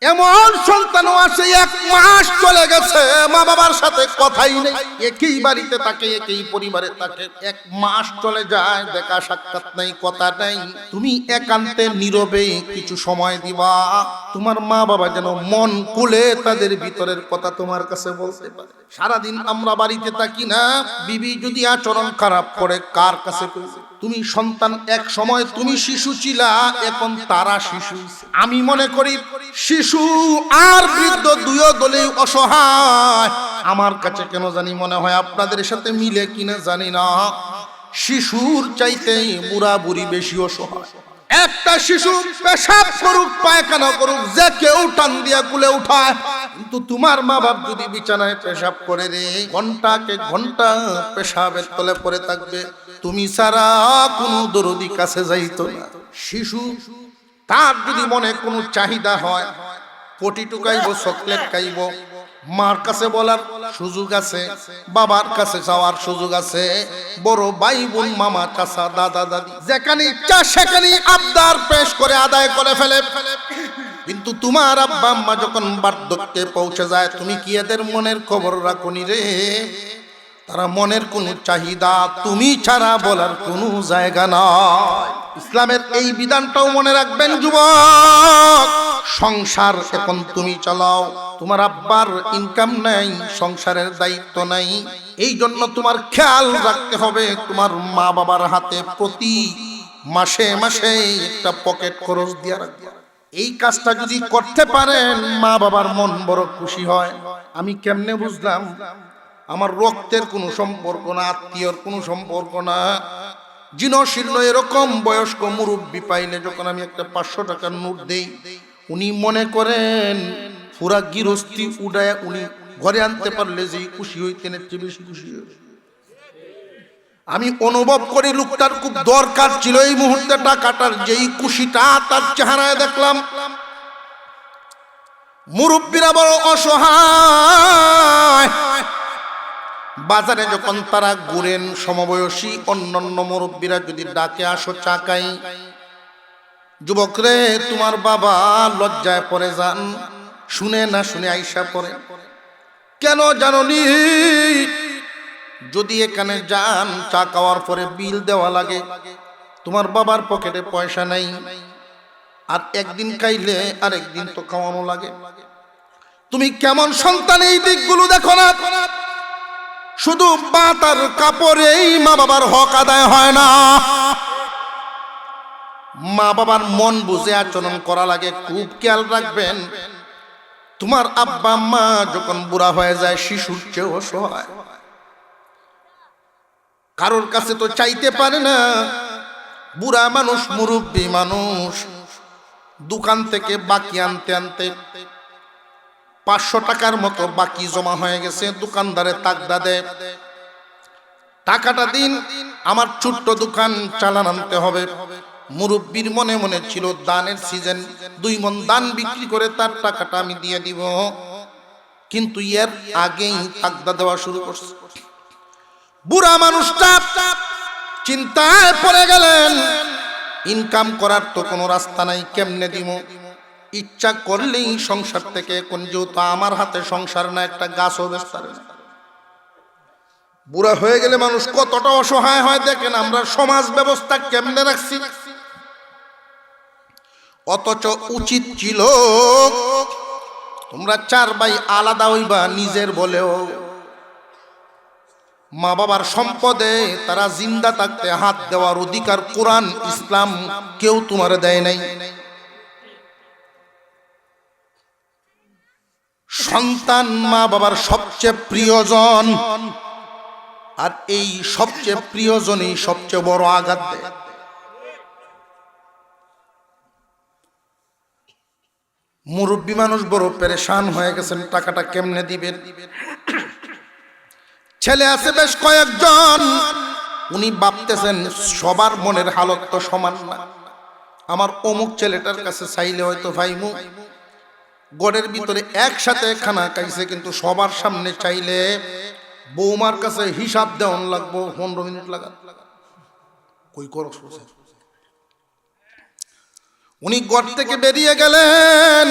এমন সন্তানও আছে 1 মাস চলে গেছে মা বাবার সাথে কথাই নেই, একই বাড়িতে থাকে, একই পরিবারে থাকে, 1 মাস চলে যায়, দেখা সাক্ষাৎ নাই, কথা নাই। তুমি একান্তে নীরবে কিছু সময় দিবা, তোমার মা বাবা যেন মন খুলে তাদের ভিতরের কথা তোমার কাছে বলতে পারে। সারাদিন আমরা বাড়িতে থাকি না, বিবি যদি আচরণ খারাপ করে কার কাছে কইবে? তুমি সন্তান, এক সময় তুমি শিশু ছিলা, এখন তারা শিশু। আমি মনে করি শিশু আর বৃদ্ধ দুই দলেই অসহায়। আমার কাছে কেন জানি মনে হয়, আপনাদের সাথে মিলে কিনা জানি না, শিশুর চাইতে বুড়া বুড়ি বেশি অসহায়। একটা শিশু পেশাব করুক পায়খানা করুক, যে কেউ টান দিয়া কুলে উঠায়, কিন্তু তোমার মা বাপ যদি বিছানায় পেশাব করে রে, ঘন্টাকে ঘন্টা পেশাবের তলে পড়ে থাকবে, তুমি ছাড়া কোনো দরদি কাছে যাইতো না। শিশু তার যদি মনে কোনো চাহিদা হয়, পটি টুকাইব, চকলেট খাইব, মার কাছে বলার সুযোগ আছে, বাবার কাছে যাওয়ার সুযোগ আছে, বড় ভাই বোন মামা চাচা দাদা দাদি যেখানে ইচ্ছা সেখানে আবদার পেশ করে আদায় করে ফেলে। কিন্তু তোমার আব্বা আম্মা যখন বার্ধক্যে পৌঁছে যায়, তুমি কি এদের মনের খবর রাখনি রে? তারা মনের কোনো চাহিদা তুমি ছাড়া বলার কোনো জায়গা নয়। ইসলামের এই বিধানটাও মনে রাখবেন যুবক। সংসার এখন তুমি চালাও, তোমার আব্বার ইনকাম নাই, সংসারের দায়িত্ব নাই, এই জন্য তোমার খেয়াল রাখতে হবে তোমার মা বাবার হাতে প্রতি মাসে মাসে একটা পকেট খরচ দিয়ে রাখবে। এই কাজটা যদি করতে পারেন, মা বাবার মন বড় খুশি হয়। আমি কেমনে বুঝলাম? আমার রক্তের কোনো সম্পর্ক না, আত্মীয়র কোনো সম্পর্ক না, জীর্ণ এরকম বয়স্ক মুরব্বী পাইলে যখন আমি একটা 500 টাকার নোট দেই, উনি মনে করেন পুরা গৃহস্থী উড়ায় উনি ঘরে আনতে পারলে যে খুশি হইতেন, এর চেয়ে বেশি খুশি হইতেন। আমি অনুভব করি লোকটার খুব দরকার ছিল এই মুহূর্তে টাকাটার, যেই খুশিটা তার চেহারায় দেখলাম। মুরব্বীরা বড় অসহায়। বাজারে যখন তারা ঘুরেন, সমবয়সী অন্যান্য মুরব্বীরা যদি ডাকে আসো চা খাই, যুবক রে তোমার বাবা লজ্জায় পড়ে যান, শুনে না শুনে আইসা পড়ে। কেন জানোনি? যদি এখানে যান, চা খাওয়ার পরে বিল দেওয়া লাগে, তোমার বাবার পকেটে পয়সা নাই, আর একদিন খাইলে আর একদিন তো খাওয়ানো লাগে। তুমি কেমন সন্তান, এই দিকগুলো দেখো না। শুধু বাতার কাপড়েই মা বাবার হক আদায় হয় না, মা বাবার মন বুঝে আচরণ করা লাগে। খুব খেয়াল রাখবেন, তোমার আব্বা আম্মা যখন বুড়া হয়ে যায়, শিশুর চেয়ে অসহায়। কারোর কাছে তো চাইতে পারে না। বুড়া মানুষ, মুরব্বী মানুষ, দোকান থেকে বাকি আনতে আনতে 500 টাকার মতো বাকি জমা হয়ে গেছে। দোকানদারে তাকদা দেয়, টাকাটা দিন, আমার ছোট্ট দোকান চালান আনতে হবে। মুরব্বীর মনে মনে ছিল দানের সিজন, 2 মণ দান বিক্রি করে তার টাকাটা আমি দিয়ে দিব। কিন্তু এর আগেই তাকদা দেওয়া শুরু করছে। বুড়া মানুষটা চিন্তায় পড়ে গেলেন, ইনকাম করার তো কোনো রাস্তা নাই, কেমনে দিব? ইচ্ছা করলেই সংসার থেকে, কোন যেহেতু আমার হাতে সংসার না, একটা গাছও বেচতে পারে না। বুড়া হয়ে গেলে মানুষ কতটা অসহায় হয় দেখেন আমরা সমাজ ব্যবস্থা কেমনে রাখছি। অথচ উচিত ছিল তোমরা 4 ভাই আলাদা হইবা, নিজের বলেও মা বাবার সম্পদে তারা জিন্দা থাকতে হাত দেওয়ার অধিকার কোরআন ইসলাম কেউ তোমার দেয় নাই। সন্তান মা বাবার সবচেয়ে প্রিয়জন, আর এই সবচেয়ে প্রিয়জনই সবচেয়ে বড় আঘাত দেয়। মুরব্বী মানুষ বড় পেরেশান হয়ে গেছেন, টাকাটা কেমনে দিবেন। ছেলে আছে বেশ কয়েকজন, উনি ভাবতেছেন সবার মনের হালত তো সমান না। আমার অমুক ছেলেটার কাছে চাইলে হয়তো ভাইমু, গড়ের ভিতরে একসাথে খানা খাইছে, কিন্তু সবার সামনে চাইলে বৌমার কাছে হিসাব দেওয়ান লাগবো, 15 মিনিট লাগা কই করো। উনি ঘর থেকে বেরিয়ে গেলেন,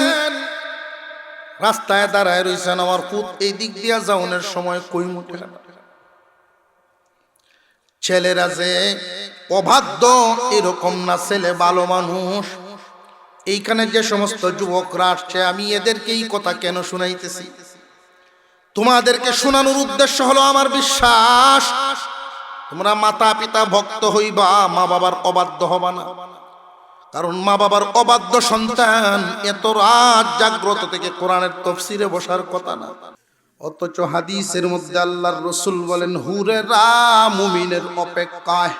রাস্তায় দাঁড়ায় রইছেন, আমার পুত এই দিক দিয়া যাওনের সময় কই মুটে। ছেলেরা যে অবাধ্য এরকম না, ছেলে ভালো মানুষ। এইখানে যে সমস্ত যুবকরা আসছে, আমি এদেরকে এই কথা কেন শুনাইতেছি? তোমাদেরকে শোনানোর উদ্দেশ্য হলো আমার বিশ্বাস তোমরা মাতা পিতা ভক্ত হইবা, মা বাবার অবাধ্য হবা না। কারণ মা বাবার অবাধ্য সন্তান এত রাত জাগ্রত থেকে কোরআনের তাফসীরে বসার কথা না। অথচ হাদিসের মধ্যে আল্লাহর রাসূল বলেন, হুরেরা মুমিনের অপেক্ষায়।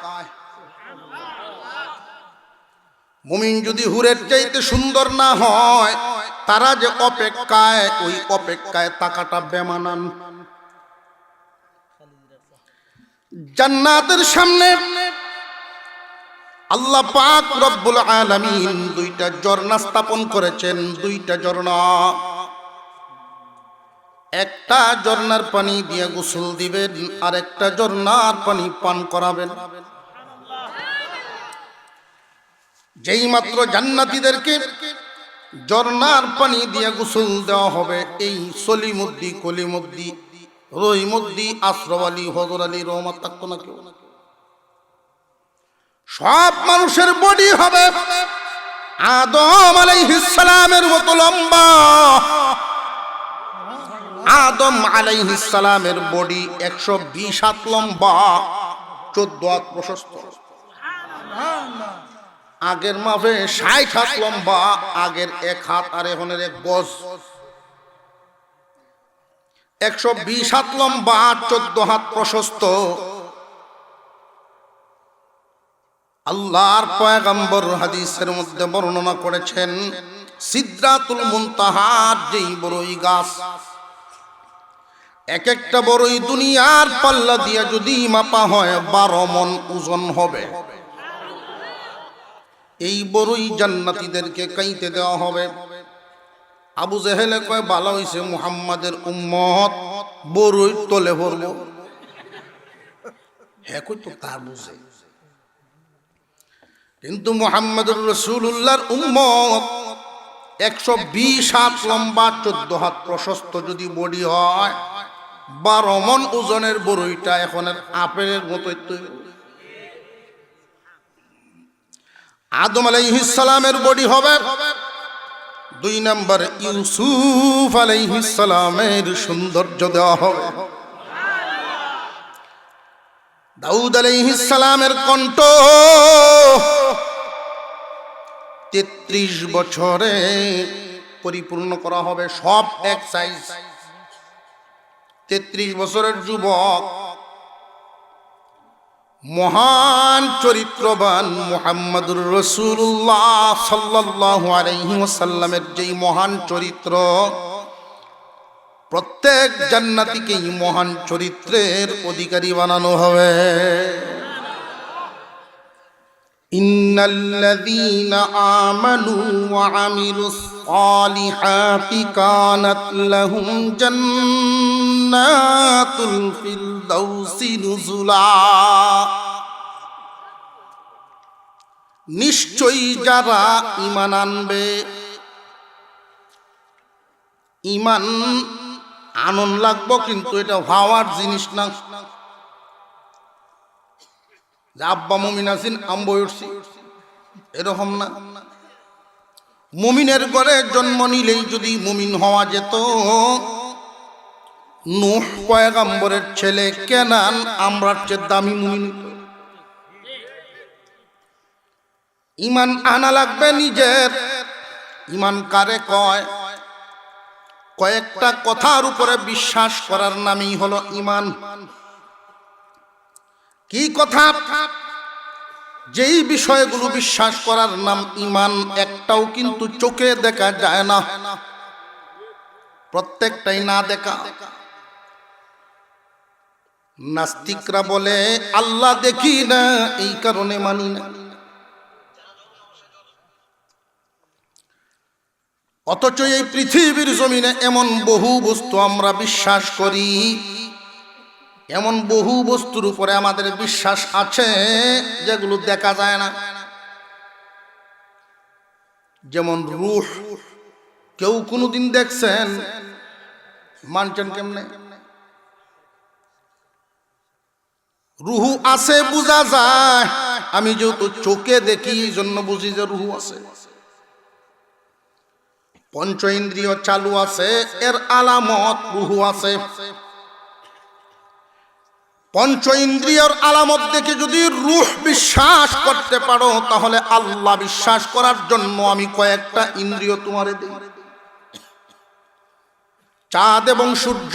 মুমিন যদি হুরের চাইতে সুন্দর না হয়, তারা যে অপেক্ষায়, ওই অপেক্ষায় তাকাটা বেমানান। জান্নাতের সামনে আল্লাহ পাক রব্বুল আলামিন দুইটা ঝর্ণা স্থাপন করেছেন, দুইটা ঝর্ণা। একটা ঝর্ণার পানি দিয়ে গোসল দিবেন, আর একটা ঝর্ণার পানি পান করাবেন। যেই মাত্র জান্নাতীদেরকে ঝর্ণার পানি দিয়ে গোসল দেওয়া হবে, এই সলিমুদ্দি, কলিমুদ্দি, রহিমুদ্দি, আশরাফ আলী, হযরত আলী রহমত থাকতো না কেউ। সব মানুষের বডি হবে আদম আলাইহিস সালামের মতো লম্বা। আদম আলাইহিস সালামের বডি 120 হাত লম্বা, 14 হাত প্রশস্ত। আগের মাপে 60 হাত লম্বা, আগের 1 হাত আর এখনের 1 গজ। 120 হাত লম্বা, 14 হাত প্রশস্ত। আল্লাহর পয়গম্বর হাদিসের মধ্যে বর্ণনা করেছেন, সিদরাতুল মুনতাহার যেই বড়ই গাছ, এক একটা বড়ই দুনিয়ার পাল্লা দিয়া যদি মাপা হয় 12 মণ ওজন হবে। এই বড়ই জান্নাতীদেরকে কাইতে দেওয়া হবে। আবু জেহেলে কয়, ভালো হইছে মুহাম্মাদের উম্মত বড়ই তলে ভরব। হ্যাঁ, কই তো তার বুঝে, কিন্তু মুহাম্মদুর রাসূলুল্লাহর উম্মত 120 হাত লম্বা, 14 হাত প্রশস্ত যদি বডি হয়, 12 মণ ওজনের বড়ইটা এখনের আপেলের মতোই তৈরি। আদম আলাইহিস সালামের বডি হবে। 2 নম্বর ইউসুফ আলাইহিস সালামের সৌন্দর্য দেওয়া হবে। দাউদ আলাইহিস সালামের কণ্ঠ 33 বছরে পরিপূর্ণ করা হবে, সব এক সাইজ। 33 বছরের যুবক, মহান চরিত্রবান মুহাম্মদুর রাসূলুল্লাহ সাল্লাল্লাহু আলাইহি ওয়াসাল্লামের যেই মহান চরিত্র, প্রত্যেক জান্নাতীকেই মহান চরিত্রের অধিকারী বানানো হবে। ইন্নাল্লাযীনা আমানু ওয়া আমিলুস সালিহাতি কানাত লাহুম জান্নাতুল ফিরদাউসি নুজুলা। নিশ্চয়ই যারা ঈমান আনবে, ঈমান আনন্দ লাগবো, কিন্তু এটা ভাবার জিনিস না। আব্বা মুমিন আছেন, আম্ব উঠছি, এরকম না। মুমিনের ঘরে জন্ম নিলেই যদি মুমিন হওয়া যেত, নূহ পয়গম্বরের ছেলে কেনান আমরার চেয়ে দামি মুমিন। ঈমান আনা লাগবে নিজের। ঈমান কারে কয়? কয়েকটা কথার উপরে বিশ্বাস করার নামই হলো ঈমান। কি কথা? যেই বিষয়গুলো বিশ্বাস করার নাম ঈমান, একটাও কিন্তু চোখে দেখা যায় না, প্রত্যেকটাই না দেখা। নাস্তিকরা বলে আল্লাহ দেখি না, এই কারণে মানি না। অথচ এই পৃথিবীর জমিনে এমন বহু বস্তু আমরা বিশ্বাস করি, এমন বহু বস্তুর উপরে আমাদের বিশ্বাস আছে যেগুলো দেখা যায় না। যেমন রূহ, কেউ কোনোদিন দেখছেন? মানছেন কেমনে? রুহু আছে বুঝা যায়, আমি যেহেতু চোখে দেখি এই জন্য বুঝি যে রুহু আছে। পঞ্চ ইন্দ্রিয় চালু আছে, এর আলামত রুহু আছে। পঞ্চ ইন্দ্রিয়র আলামত দেখে যদি রূহ বিশ্বাস করতে পারো, তাহলে আল্লাহ বিশ্বাস করার জন্য আমি কয়েকটা ইন্দ্রিয় তোমারে দিই। চাঁদ এবং সূর্য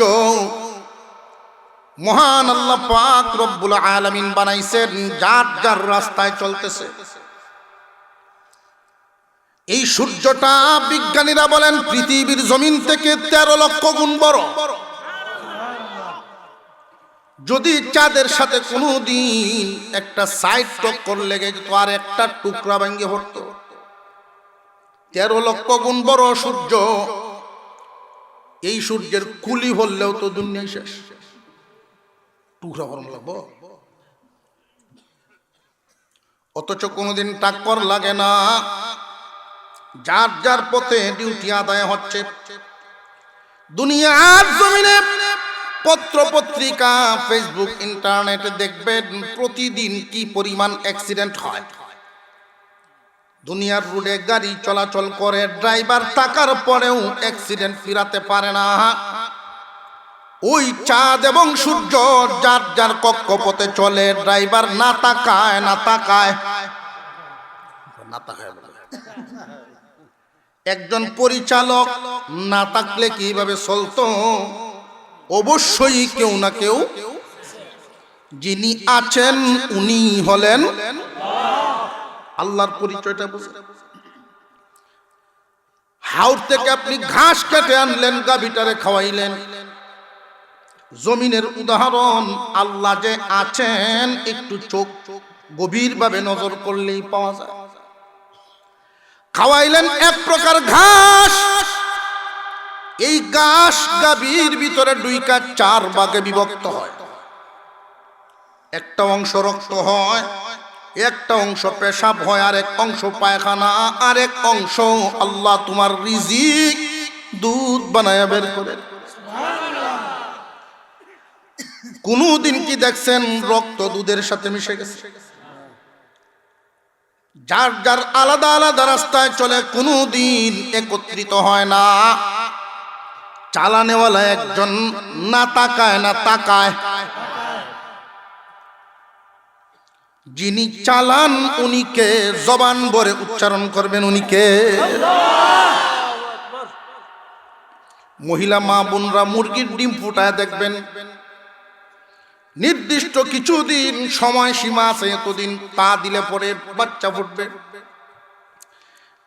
মহান আল্লাহ পাক রব্বুল আলামিন বানাইছেন, যার যার রাস্তায় চলতেছে। এই সূর্যটা বিজ্ঞানীরা বলেন পৃথিবীর জমিন থেকে 13 লক্ষ গুণ বড়। যদি চাঁদের সাথে কোনোদিন একটা সাইড টক্কর লেগে যেত, আর একটা টুকরা ভেঙে পড়তো। 13 লক্ষ গুণ বড় সূর্য, এই সূর্যের কুলি হলেও তো দুনিয়া শেষ। টুকরা ভরম লাগবো, অথচ কোনোদিন টাক্কর লাগে না। যার যার পথে ডিউটি আদায় হচ্ছে। দুনিয়ার জমিনে পত্র পত্রিকা, ফেসবুক, ইন্টারনেটে দেখবেন প্রতিদিন কি পরিমাণ অ্যাক্সিডেন্ট হয়। দুনিয়ার রোডে গাড়ি চলাচল করে, ড্রাইভার থাকার পরেও অ্যাক্সিডেন্ট ফিরাতে পারে না। ওই চাঁদ এবং সূর্য যার যার কক্ষপথে চলে, ড্রাইভার না তাকায় না তাকায় না তাকায়। একজন পরিচালক না থাকলে কিভাবে চলতো? অবশ্যই কেউ না কেউ যিনি আছেন উনি হলেন আল্লাহর পরিচয়টা বুঝে। হাওর থেকে আপনি ঘাস কেটে আনলেন, গাভীটারে খাওয়াইলেন। জমিনের উদাহরণ, আল্লাহ যে আছেন একটু চোখ গভীরভাবে নজর করলেই পাওয়া যায়। খাওয়াইলেন এক প্রকার ঘাস, এই ঘাস গাভীর ভিতরে 2-4 ভাগে বিভক্ত হয়। একটা অংশ রক্ত হয়, একটা অংশ পেশাব হয়, আর এক অংশ পায়খানা, আর এক অংশ আল্লাহ তোমার রিজিক দুধ বানায়া বের করে। কোনদিন কি দেখছেন রক্ত দুধের সাথে মিশে গেছে? যার যার আলাদা আলাদা রাস্তায় চলে, কোনদিন একত্রিত হয় না। চালানেওয়ালা একজন না তাকায় না তাকায়, যিনি চালান উনিকে জবান ভরে উচ্চারণ করবেন উনিকে। মহিলা মা বোনরা মুরগির ডিম ফুটায় দেখবেন, নির্দিষ্ট কিছুদিন সময় সীমা আছে, এতদিন তা দিলে পরে বাচ্চা ফুটবে।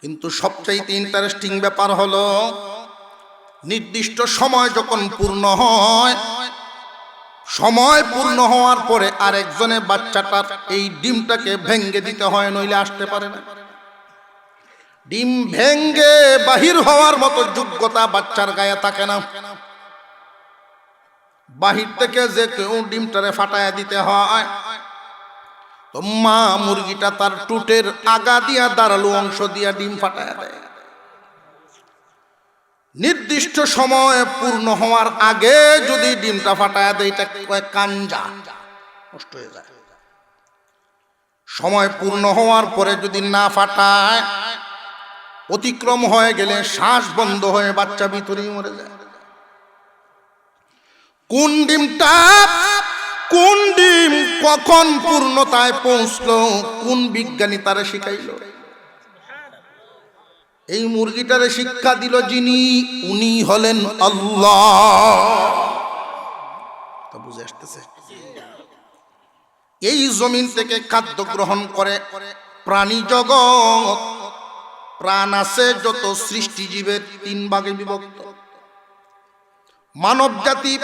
কিন্তু সবচাইতে ইন্টারেস্টিং ব্যাপার হলো, নির্দিষ্ট সময় যখন পূর্ণ হয়, সময় পূর্ণ হওয়ার পরে আরেকজনে বাচ্চাটার এই ডিমটাকে ভেঙ্গে দিতে হয়, নইলে আসতে পারে না। ডিম ভেঙ্গে বাহির হওয়ার মতো যোগ্যতা বাচ্চার গায়ে থাকে না। বাহির থেকে যে কেউ ডিমটারে ফাটায় দিতে হয়। তো মা মুরগিটা তার টুটের আগা দিয়া দাঁড়ালো অংশ দিয়া ডিম ফাটায় দেয়। নির্দিষ্ট সময় পূর্ণ হওয়ার আগে যদি ডিমটা ফাটায় দেয়, এটা কাঞ্জা, নষ্ট হয়ে যায়। সময় পূর্ণ হওয়ার পরে যদি না ফাটায়, অতিক্রম হয়ে গেলে শ্বাস বন্ধ হয়ে বাচ্চা ভিতরেই মরে যায়। কোন ডিমটা, কোন ডিম কখন পূর্ণতায় পৌঁছলো, কোন বিজ্ঞানী তারা শিখাইলো? এই মুরগিটারে শিক্ষা দিল যিনি, উনি হলেন আল্লাহ। তা বুঝে আসতেছে? এই জমিন থেকে খাদ্য গ্রহণ করে প্রাণী জগৎ, প্রাণ আছে যত সৃষ্টিজীবের 3 ভাগে বিভক্ত। মানব জাতি,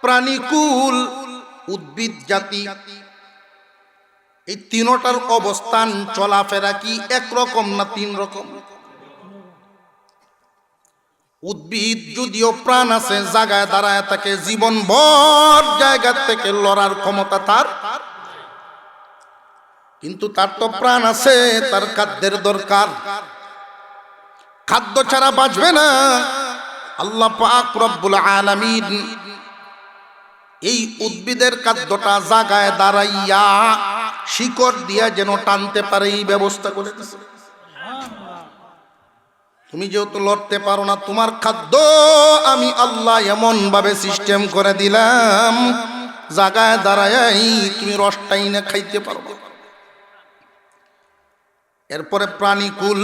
প্রাণীকুল, উদ্ভিদ জাতি, এই তিনটার অবস্থান চলাফেরা কি একরকম না 3 রকম? উদ্ভিদ যদিও প্রাণ আছে, জায়গায় দাঁড়ায় থাকে, জীবন ভর জায়গা থেকে লড়ার ক্ষমতা তার, কিন্তু তার তো প্রাণ আছে, তার খাদ্যের দরকার। খাদ্য ছাড়া বাঁচবে না। আল্লাহ পাক রব্বুল আলামিন এই উদ্ভিদের খাদ্যটা জাগায় দাঁড়াইয়া শিকড় দিয়া যেন টানতে পারে এই ব্যবস্থা করে দিয়েছে। তুমি যেহেতু লড়তে পারো না, তোমার খাদ্য আমি আল্লাহ এমন ভাবে সিস্টেম করে দিলাম জাগায় দাঁড়াই তুমি রসটাই না খাইতে পারবে। এরপরে প্রাণীকুল,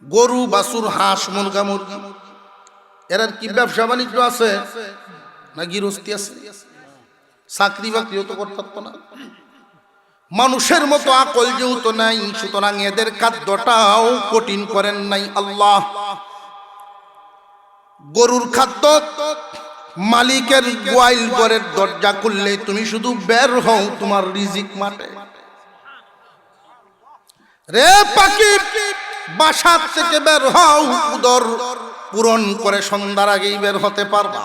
গরু বাছুর হাঁস মুরগা মুরগি, এর কি ব্যবসা বাণিজ্য আছে না গৃহস্থী আছে? চাকরি বাকরিও তো করতে পারতো না। মানুষের মতো আকল যেহেতু নাই, সুতরাং এদের খাদ্যটাও কঠিন করেন নাই আল্লাহ। গরুর খাদ্য মালিকের গোয়াল ঘরের দরজা খুললে তুমি শুধু বের হও তোমার রিজিক মাঠে। রে পাখি বাসা থেকে বের হও, উদর পূরণ করে সন্ধ্যার আগেই বের হতে পারবা।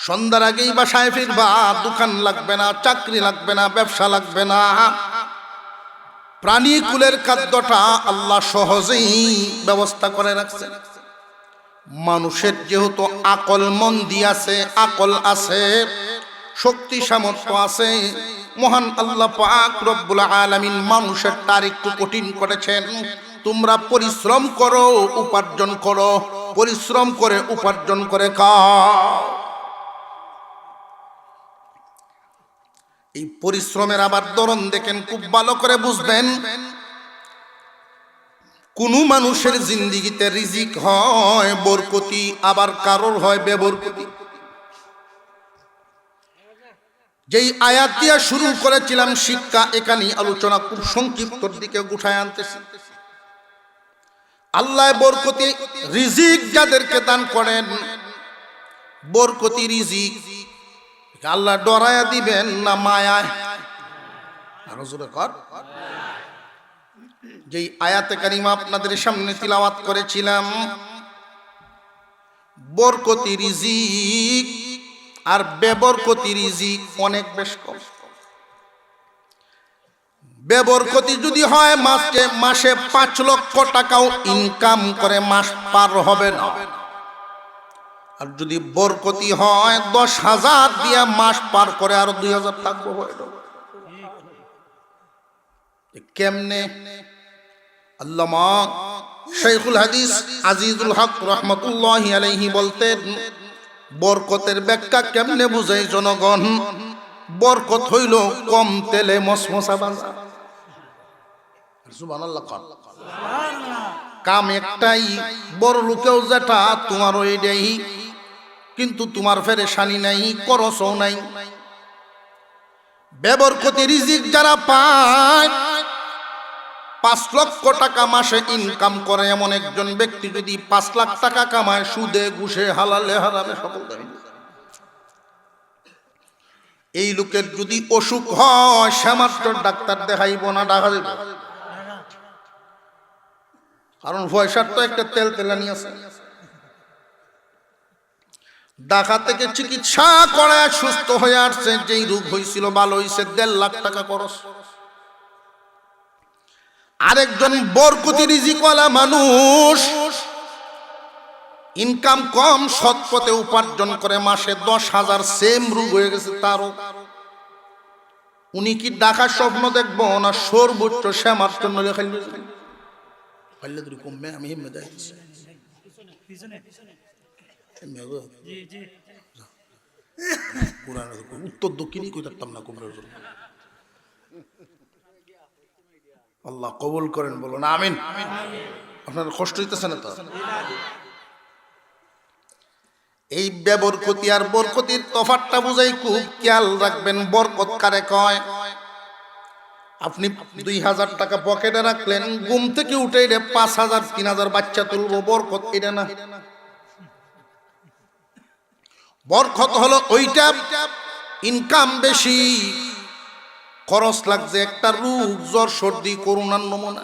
সন্ধ্যার আগেই বাসায় ফিরবা, দোকান লাগবে না, চাকরি লাগবে না, ব্যবসা লাগবে না। প্রাণীকুলের খাদ্যটা আল্লাহ সহজেই ব্যবস্থা করে রাখছে। মানুষের যেহেতু আকল মন্দি আছে, আকল আছে, শক্তি সামর্থ্য আছে, মহান আল্লাহ পাক রব্বুল আলামিন মানুষের তার একটু কঠিন করেছেন। তোমরা পরিশ্রম করো, উপার্জন করো, পরিশ্রম করে উপার্জন করে খাও। এই পরিশ্রমের আবার ধরন দেখেন, খুব ভালো করে বুঝবেন। কোন মানুষের জিন্দেগিতে রিজিক হয় বরকতি, আবার কারোর হয় বেবরকতি। যেই আয়াত দিয়ে শুরু করেছিলাম শিক্ষা, এখানে আলোচনা খুব সংক্ষিপ্তর দিকে গুছায় আনতেছি। আল্লাহ বরকতি রিজিক যাদেরকে দান করেন, বরকতি রিজিক আল্লাহ ডরায়া দিবেন না মায়ায়? আরো জোরে কর। যেই আয়াতে কারিমা আপনাদের সামনে তিলাওয়াত করেছিলাম, বরকতি রিজিক আর বেবরকতি রিজিক অনেক বেশ কম। বেবরকতি যদি হয় মাসে 5 লক্ষ টাকাও ইনকাম করে মাস পার হবে না। আর যদি বরকতি হয় 10,000 দিয়া মাস পার করে আর 2,000 থাকবো। কেমনে? আল্লামা শাইখুল হাদিস আজিজুল হক রহমতুল্লাহি আলাইহি বলতেন, বরকতের ব্যাখ্যা কেমনে বুঝাই জনগণ? বরকত হইল কম তেলে মসমসা বাজা। সুবহানাল্লাহ। কাম একটাই, বড় লোকেও যেটা তোমার ওইটাই, কিন্তু তোমার পেরেশানি নাই, খরচও নাই। বেবরকতি রিজিক যারা পায়, 5 লক্ষ টাকা মাসে ইনকাম করে এমন একজন ব্যক্তি যদি 5 লাখ টাকা কামায় সুদে ঘুষে হালালে হারামে সকল দেয়, এই লোকের যদি অসুখ হয় সেমাত্র ডাক্তার দেখাইব না, ডাকা দেব। কারণ পয়সার তো একটা তেল তেলানি আছে। ঢাকা থেকে চিকিৎসা করে সুস্থ হয়ে আসছে, যেই রোগ হয়েছিল ভালো হয়েছে, 1.5 লাখ টাকা খরচ। আরেকজন বরকতি রিজিকওয়ালা মানুষ, ইনকাম কম, সৎ পথে উপার্জন করে, মাসে 10,000, সেম রোগ হয়ে গেছে তারও। উনি কি ঢাকার স্বপ্ন দেখবো না সর্বোচ্চ শ্যামার জন্য কমবে? আমি উত্তর দক্ষিণই কই থাকতাম না কুমড়ার জন্য। আল্লাহ কবুল করেন, বলুন আমিন। আপনার কষ্ট হইতেছে না তো? এই বেবরকতি আর বরকতির তফাৎটা বুঝাই খুব খেয়াল রাখবেন। বরকত কারে কয়? আপনি 2,000 টাকা পকেটে রাখলেন, ঘুম থেকে উঠে এটা 5,000 3,000 বাচ্চা তুলবো, বরকত এটা না। বরকত হলো ওইটা ইনকাম বেশি, খরচ লাগছে একটা রোগ, জ্বর সর্দি করোনার নমুনা,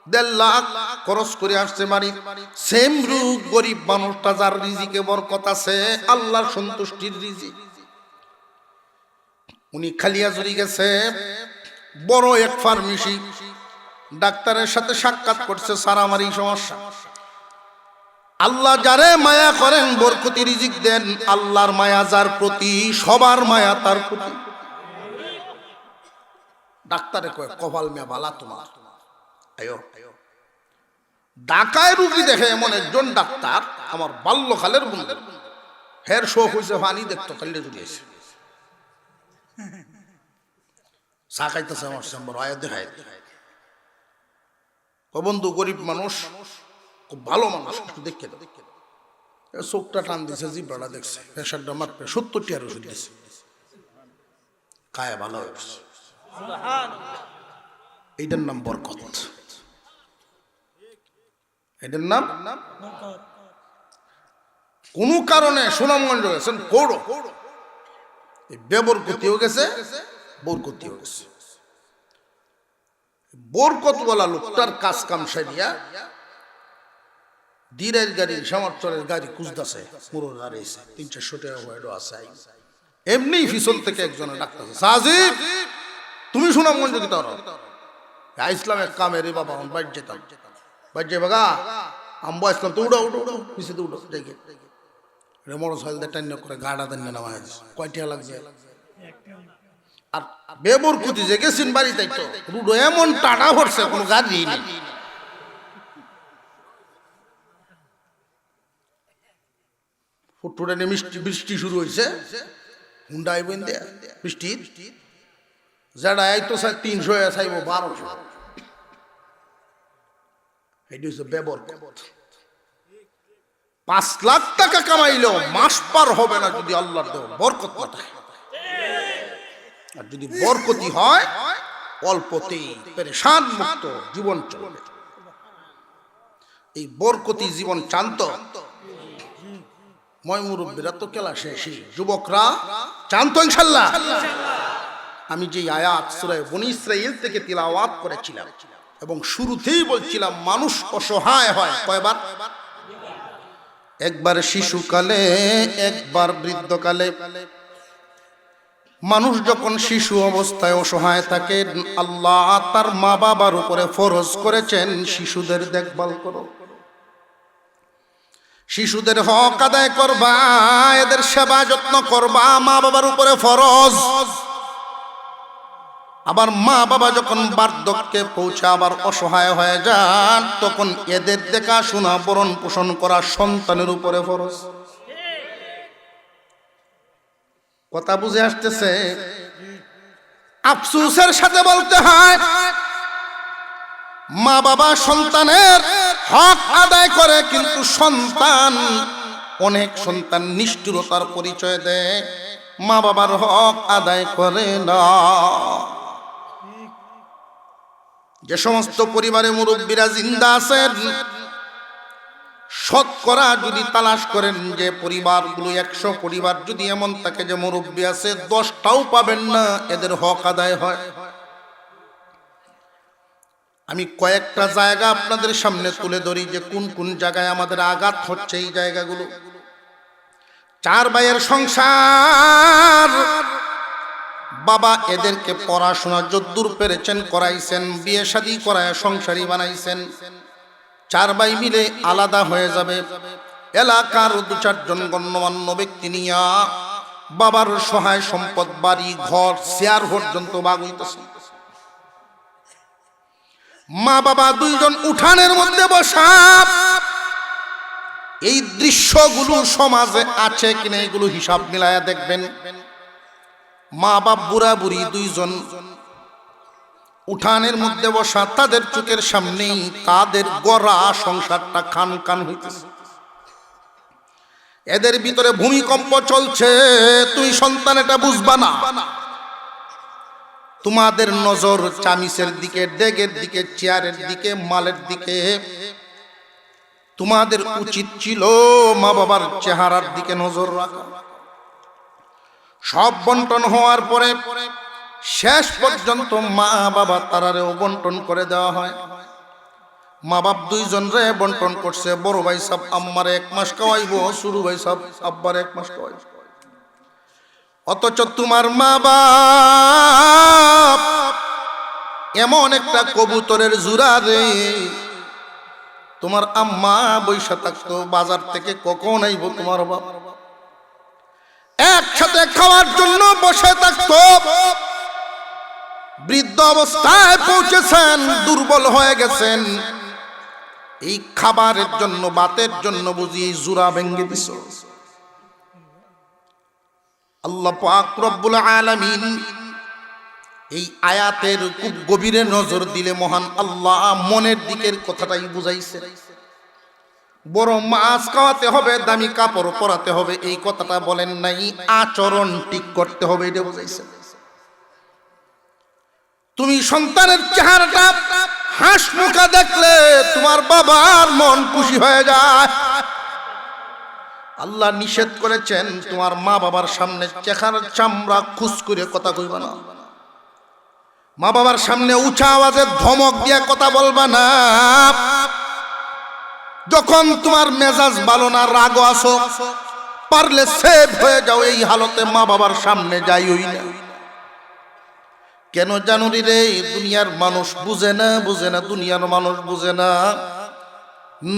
1.5 লাখ খরচ করে আসছে বাড়ি। সেম রোগ গরিব মানুষটা যার রিজিকে বরকত আছে, আল্লাহর সন্তুষ্টির রিজিক, উনি খালিয়াজুরি গেছে, বড় এক ফার্মেসি, ডাক্তারের সাথে সাক্ষাৎ করছে, স্যার আমার এই সমস্যা। আল্লাহ যারে মায়া করেন বরকতি রিজিক দেন। আল্লাহর মায়া যার প্রতি, সবার মায়া তার প্রতি। ডাক্তারে কয় কপাল মেয়া বালা তোমার। আয়ো ঢাকায় রুগী দেখে এমন একজন ডাক্তার, আমার বাল্যকালের বন্ধু, হের শোক হয়েছে পানি দেখতো কাল্লে জুড়িয়েছে, চা খাইতেছে আমার চেম্বার, আয়া দেখায়। ও বন্ধু গরিব মানুষ, খুব ভালো মানুষ, দেখে চোখটা টান দিছে, জিব্রাটা দেখছে, প্রেশারটা মারবে 70টি আর ওষুধ দিছে, খায় ভালো হয়েছে। এইটার নাম বরকত, এটার নাম। কোন কারণে সুনামগঞ্জ গেছেন কৌড়ো, বেবরকতিও গেছে, বরকতিও গেছে। বরকত বলা লোকটার কাজ কাম সারিয়া দিনের গাড়ি, সামারচরের গাড়ি কুচদাছে, পুরো দাঁড়িয়েছে, 300-400 টাকা ওয়াইডও আছে। এমনি পিছন থেকে একজনে ডাকতেছে, সাজিদ তুমি সুনামগঞ্জ কি তার ইসলামের কামে রে বাবা, বাইর যেতাম, বাইর যাই বাগা আম্বা ইসলাম, তো উঠো উঠো উঠো, পিছিয়ে উঠো, দেখে মোটর সাইকেল টাইন করে গাড়া দেন নামা কয়টিয়া লাগছে। আর বেবরকুতি যে গেছেন বাড়িতে তো রুডো এমন টাটা ভরছে, কোনো গাড়ি নেই। ফুটফুটানি মিষ্টি বৃষ্টি শুরু হয়েছে, হুন্ডা আইবেন দেয়া বৃষ্টির, যারা এই তো 300 চাইব 1200। এটি হচ্ছে বেবরকত। 5 লাখ টাকা কামাইলেও মাস পার হবে না যদি আল্লাহর দেওয়া বরকত না থাকে। আর যদি বরকতি হয় অল্পতেই পেরেশান মুক্ত জীবন চলবে। এই বরকতি জীবন চান্ত ময় মুরব্বীরা তো কেলা শেষই, যুবকরা চান্ত ইনশাআল্লাহ। আমি যে আয়াত সূরা বনী ইসরাঈল থেকে তিলাওয়াত করেছিলাম এবং শুরুতেই বলছিলাম মানুষ অসহায় হয় কয়বার? একবার শিশুকালে, একবার বৃদ্ধকালে। মানুষ যখন শিশু অবস্থায় অসহায় থাকে, আল্লাহ তার মা বাবার উপরে ফরজ করেছেন শিশুদের দেখভাল করো, শিশুদের হক আদায় করবা, এদের সেবা যত্ন করবা, মা বাবার উপরে ফরজ। আবার মা বাবা যখন বার্ধক্যে পৌঁছে আবার অসহায় হয়ে যান, তখন এদের দেখাশোনা ভরণ পোষণ করা সন্তানের উপরে ফরজ। কথা বুঝে আসতেছে? আফসোসের সাথে বলতে হয়, মা বাবা সন্তানের হক আদায় করে, কিন্তু অনেক সন্তান নিষ্ঠুরতার পরিচয় দেয়, মা বাবার হক আদায় করে না। যে সমস্ত পরিবারে মুরব্বীরা জিন্দা আছেন, শতকরা যদি তালাশ করেন যে পরিবারগুলো 100 পরিবার যদি এমন থাকে যে মুরব্বী আছে, 10টাও পাবেন না এদের হক আদায় হয়। আমি কয়েকটা জায়গা আপনাদের সামনে তুলে ধরি যে কোন কোন জায়গায় আমাদের আঘাত হচ্ছে। এই জায়গাগুলো: 4 ভাইয়ের সংসার, বাবা এদেরকে পড়াশোনা যদ্দূর পেরেছেন করাইছেন, বিয়ে শাদী করায় সংসারী বানাইছেন। 4 ভাই মিলে আলাদা হয়ে যাবে, এলাকার 2-4 জন গণ্যমান্য ব্যক্তি নিয়া বাবার সহায় সম্পদ, বাড়ি ঘর, শেয়ার পর্যন্ত ভাগ হইতেছে। মা বাবা 2 জন উঠানের মধ্যে বসা। এই দৃশ্যগুলো সমাজে আছে কিনা এগুলো হিসাব মিলায়া দেখবেন। মা বাপ বুড়া বুড়ি 2 জন উঠানের মধ্যে বসা, তাদের চোখের সামনেই তাদের গড়া সংসারটা খান খান হইতেছে। এদের ভিতরে ভূমিকম্প চলছে, তুই সন্তান এটা বুঝবা না। তোমাদের নজর চামিচের দিকে, ডেগের দিকে, চেয়ারের দিকে, মালের দিকে। তোমাদের উচিত ছিল মা বাবার চেহারার দিকে নজর রাখা। সব বন্টন হওয়ার পরে শেষ পর্যন্ত মা বাবা তারারেও বন্টন করে দেওয়া হয়। মা বাপ 2 জন রে বন্টন করছে। বড় ভাই সাহেব আম্মারে 1 মাস খাওয়াইব, ছোট ভাই সাহেব আব্বারে 1 মাস খাওয়াইব। অথচ তোমার মা বাপ এমন একটা কবুতরের জোড়া রে, তোমার আম্মা বৈশা থাকতো, বাজার থেকে কখন আইব তোমার বাবা, একসাথে খাওয়ার জন্য বসে থাকতো। বৃদ্ধ অবস্থায় পৌঁছেছেন, দুর্বল হয়ে গেছেন, এই খাবারের জন্য, বাতের জন্য বুঝি এই জোড়া ভেঙে দিছ। আল্লাহ পাক রব্বুল আলামিন এই আয়াতের খুব গভীরে নজর দিলে মহান আল্লাহ মনের দিকের কথাটাই বুঝাইছে। বড় মাছ খাওয়াতে হবে, দামি কাপড় পরাতে হবে, এই কথাটা বলেন নাই, আচরণ ঠিক করতে হবে এটা বুঝাইছে। তুমি সন্তানের চেহারাটা হাসিমুখে দেখলে তোমার বাবার মন খুশি হয়ে যায়। আল্লাহ নিষেধ করেছেন তোমার মা বাবার সামনে চেহারার চামড়া খুশ করে কথা কইবা না, মা বাবার সামনে উঁচা আওয়াজে ধমক দিয়ে কথা বলবা না। যখন তোমার মেজাজ ভালো না, রাগ আসো, পারলে সেভ হয়ে যাও, এই হালতে মা বাবার সামনে যাইই না। কেন জানুরি রে, দুনিয়ার মানুষ বুঝে না, বুঝে না, দুনিয়ার মানুষ বুঝে না।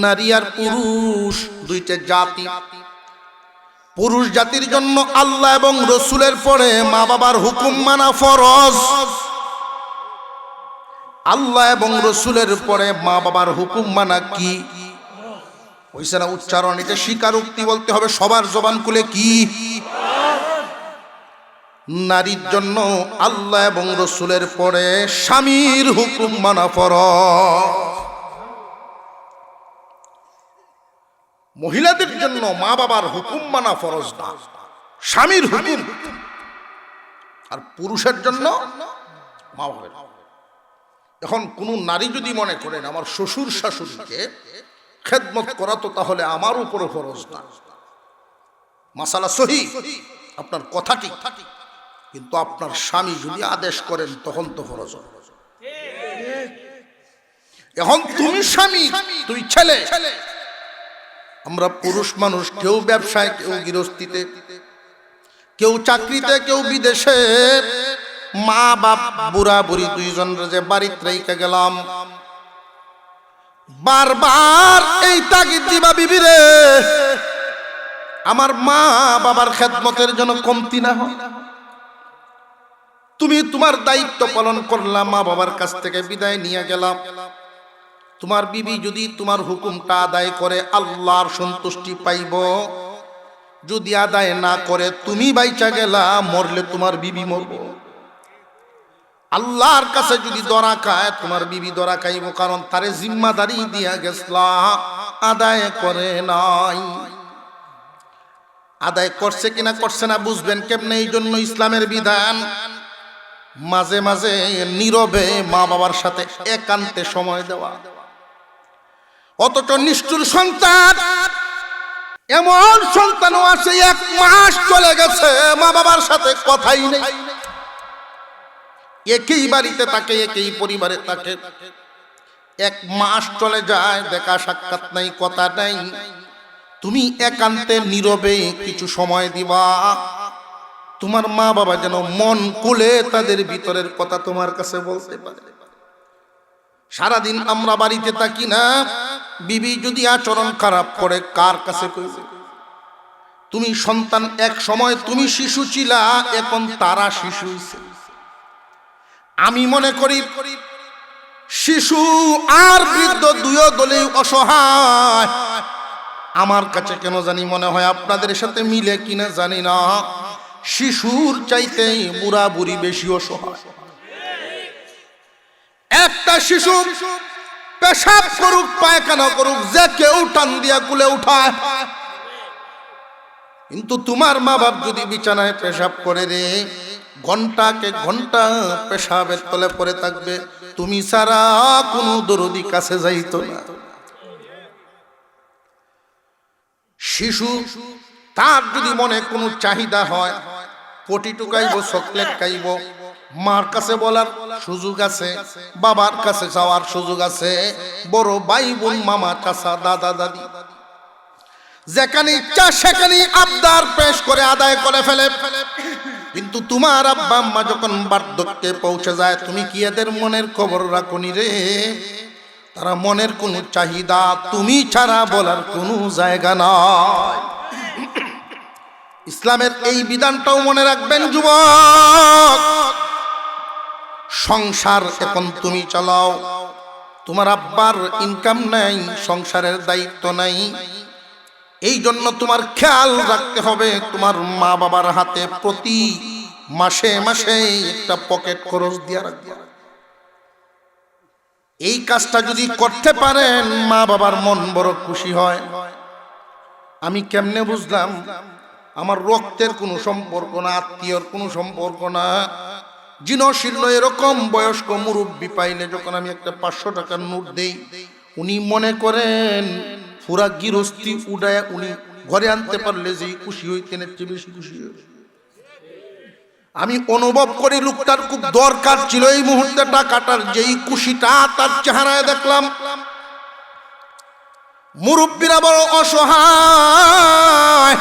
নারী আর পুরুষ দুইটা জাতি। পুরুষ জাতির জন্য আল্লাহ এবং রসুলের পরে মা বাবার হুকুম মানা ফরজ। আল্লাহ এবং রসুলের পরে মা বাবার হুকুম মানা কি হইছে না? উচ্চারণ, এটা স্বীকারোক্তি বলতে হবে সবার জবান খুলে, কি? নারীর জন্য আল্লাহ এবং রসুলের পরে স্বামীর হুকুম মানা ফরজ। মহিলাদের জন্য মা বাবার হুকুম মানা ফরজ না, স্বামীর হুকুম। আর পুরুষের জন্য মা বাবার। এখন কোন নারী যদি মনে করেন আমার শ্বশুর শাশুড়িকে খেদমত করা তো তাহলে আমার উপরে ফরজ না, মাসালা সহি, আপনার কথা ঠিক, কিন্তু আপনার স্বামী যদি আদেশ করেন তখন তো ফরজ। এখন তুমি স্বামী, তুই ছেলে, আমরা পুরুষ মানুষ, কেউ ব্যবসায়, কেউ গৃহস্থিতে, কেউ চাকরিতে, কেউ বিদেশে। মা বাপ বুড়া বুড়ি দুইজন যে বাড়িতে রেখে গেলাম, বারবার এই তাগিদ দিবা, বিবি রে আমার মা বাবার খেদমতের জন্য কমতি না হয়। তুমি তোমার দায়িত্ব পালন করলাম, মা বাবার কাছ থেকে বিদায় নিয়ে গেলাম। তোমার বিবি যদি তোমার হুকুমটা আদায় করে আল্লাহর সন্তুষ্টি পাইব, যদি আদায় না করে তুমি বাইচা গেলা, মরলে তোমার বিবি মরব। আল্লাহর কাছে যদি ধরা খায় তোমার বিবি ধরা খাইব, কারণ তারে জিম্মাদারি দিয়া গেছলা, আদায় করে নাই। আদায় করছে কিনা করছে না বুঝবেন কেমনে? এই জন্য ইসলামের বিধান মাঝে মাঝে নীরবে মা বাবার সাথে একান্তে সময় দেওয়া। অথচ নিষ্ঠুর সন্তান, এমন সন্তানও আছে 1 মাস চলে গেছে মা বাবার সাথে কথাই নেই, একই বাড়িতে থাকে, একই পরিবারে থাকে, 1 মাস চলে যায়, দেখা সাক্ষাৎ নাই, কথা নাই। তুমি একান্তে নীরবে কিছু সময় দিবা, তোমার মা বাবা যেন মন খুলে তাদের ভিতরের কথা তোমার কাছে বলতে পারে। সারাদিন আমরা বাড়িতে থাকি না, বিবি যদি আচরণ খারাপ করে কার কাছে কইবে? তুমি সন্তান, এক সময় তুমি শিশু ছিলা, এখন তারা শিশু হইছে। আমি মনে করি শিশু আর বৃদ্ধ দুই দলেই অসহায়। আমার কাছে কেন জানি মনে হয়, আপনাদের সাথে মিলে কিনা জানি না, শিশুর চাইতে বুড়া বুড়ি বেশি অসহায়। একটা শিশু পেশাব করুক, পায়খানা করুক, যে কেউ টান দিয়া কুলে উঠায়, কিন্তু তোমার মা বাপ যদি বিছানায় পেশাব করে রে, ঘন্টাকে ঘন্টা পেশাবের তলে পড়ে থাকবে, তুমি ছাড়া কোনো দরদি কাছে যাইতো না। শিশু তার যদি মনে কোনো চাহিদা হয়, পটি টুকাইব, চকলেট খাইব, মার কাছে বলার সুযোগ আছে, বাবার কাছে যাওয়ার সুযোগ আছে, বড় ভাই বোন, মামা, চাচা, দাদা, দাদি, যেখানে ইচ্ছা সেখানে আবদার পেশ করে আদায় করে ফেলে। কিন্তু তোমার আব্বা আম্মা যখন বার্ধক্যে পৌঁছে যায়, তুমি কি এদের মনের খবর রাখনি রে? তারা মনের কোনো চাহিদা তুমি ছাড়া বলার কোনো জায়গা নয়। ইসলামের এই বিধানটাও মনে রাখবেন যুবক। সংসার এখন তুমি চালাও, তোমার আব্বার ইনকাম নাই, সংসারের দায়িত্ব নাই। এই জন্য তোমার খেয়াল রাখতে হবে তোমার মা বাবার হাতে প্রতি মাসে মাসে একটা পকেট খরচ দিয়ে রাখবে। এই কাজটা যদি করতে পারেন মা বাবার মন বড় খুশি হয়। আমি কেমনে বুঝলাম? আমার রক্তের কোনো সম্পর্ক না, আত্মীয়র কোনো সম্পর্ক না, জিনশীর্ণ এরকম বয়স্ক মুরব্বী পাইলে যখন আমি একটা 500 টাকার নোট দেই, উনি মনে করেন পুরা গৃহস্থী উড়ায় উনি ঘরে আনতে পারলে যেই খুশি হইতেন এর চেয়ে বেশি খুশি হই। আমি অনুভব করি লোকটার খুব দরকার ছিল এই মুহূর্তে টাকাটার, যেই খুশিটা তার চেহারায় দেখলাম। মুরব্বীরা বড় অসহায়।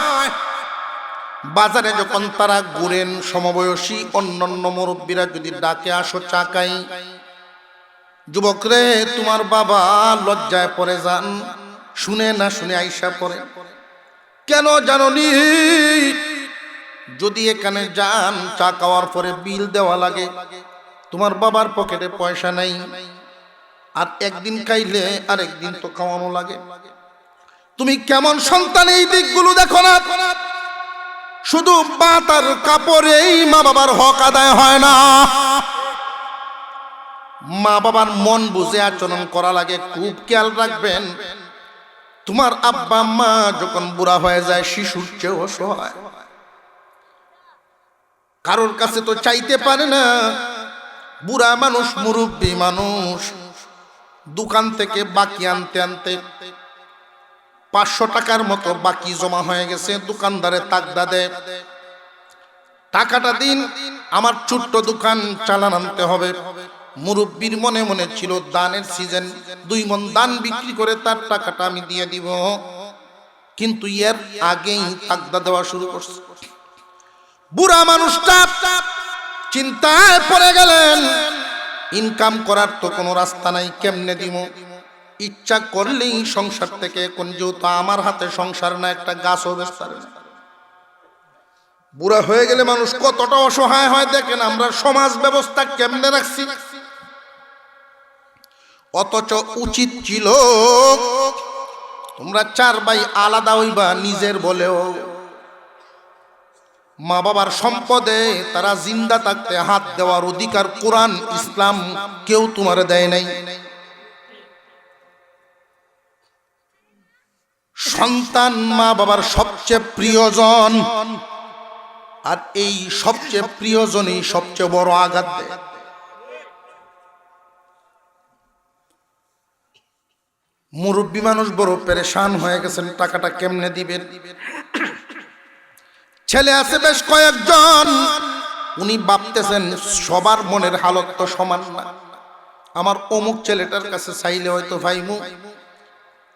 বাজারে যখন তারা ঘুরেন, সমবয়সী অন্যান্য মুরব্বীরা যদি ডাকে আসো চা খাই, যুবক রে তোমার বাবা লজ্জায় পড়ে যান, শুনে না শুনে আইসা পড়ে। কেন জাননি? যদি এখানে যান চা খাওয়ার পরে বিল দেওয়া লাগে, তোমার বাবার পকেটে পয়সা নাই, আর একদিন খাইলে আরেকদিন তো খাওয়ানো লাগে। তুমি কেমন সন্তান এই দিকগুলো দেখো না। শুধু ভাত আর কাপড়েই মা বাবার হক আদায় হয় না, মা বাবার মন বুঝে আচরণ করা লাগে। খুব খেয়াল রাখবেন, তোমার আব্বা আম্মা যখন বুড়া হয়ে যায় শিশুর চেয়েও অসহায়। কারোর কাছে তো চাইতে পারে না। বুড়া মানুষ, মুরব্বী মানুষ, দোকান থেকে বাকি আনতে আনতে 500 টাকার মতো বাকি জমা হয়ে গেছে। দোকানদারে তাকদা দেয়, টাকাটা দিন, আমার ছোট্ট দোকান চালান আনতে হবে। মুরব্বীর মনে মনে ছিল দানের সিজন, 2 মণ দান বিক্রি করে তার টাকাটা আমি দিয়ে দিব। কিন্তু এর আগেই তাকদা দেওয়া শুরু করছে। বুড়া মানুষটা চিন্তায় পড়ে গেলেন, ইনকাম করার তো কোনো রাস্তা নাই, কেমনে দিব? ইচ্ছা করলেই সংসার থেকে কোন, যেহেতু আমার হাতে সংসার না, একটা গাছও বেচতে পারে না। বুড়া হয়ে গেলে মানুষ কতটা অসহায় হয় দেখেন আমরা সমাজ ব্যবস্থা কেমনে রাখছি। অথচ উচিত ছিল তোমরা 4 ভাই আলাদা হইবা, নিজের বলেও মা বাবার সম্পদে তারা জিন্দা থাকতে হাত দেওয়ার অধিকার কোরআন ইসলাম কেউ তোমার দেয় নাই। সন্তান মা বাবার সবচেয়ে প্রিয়জন, আর এই সবচেয়ে প্রিয়জনই সবচেয়ে বড় আঘাত দেয়। মুরব্বী মানুষ বড় পেরেশান হয়ে গেছেন, টাকাটা কেমনে দিবেন। ছেলে আছে বেশ কয়েকজন, উনি ভাবতেছেন সবার মনের হালত তো সমান না। আমার অমুক ছেলেটার কাছে চাইলে হয়তো ভাইমু,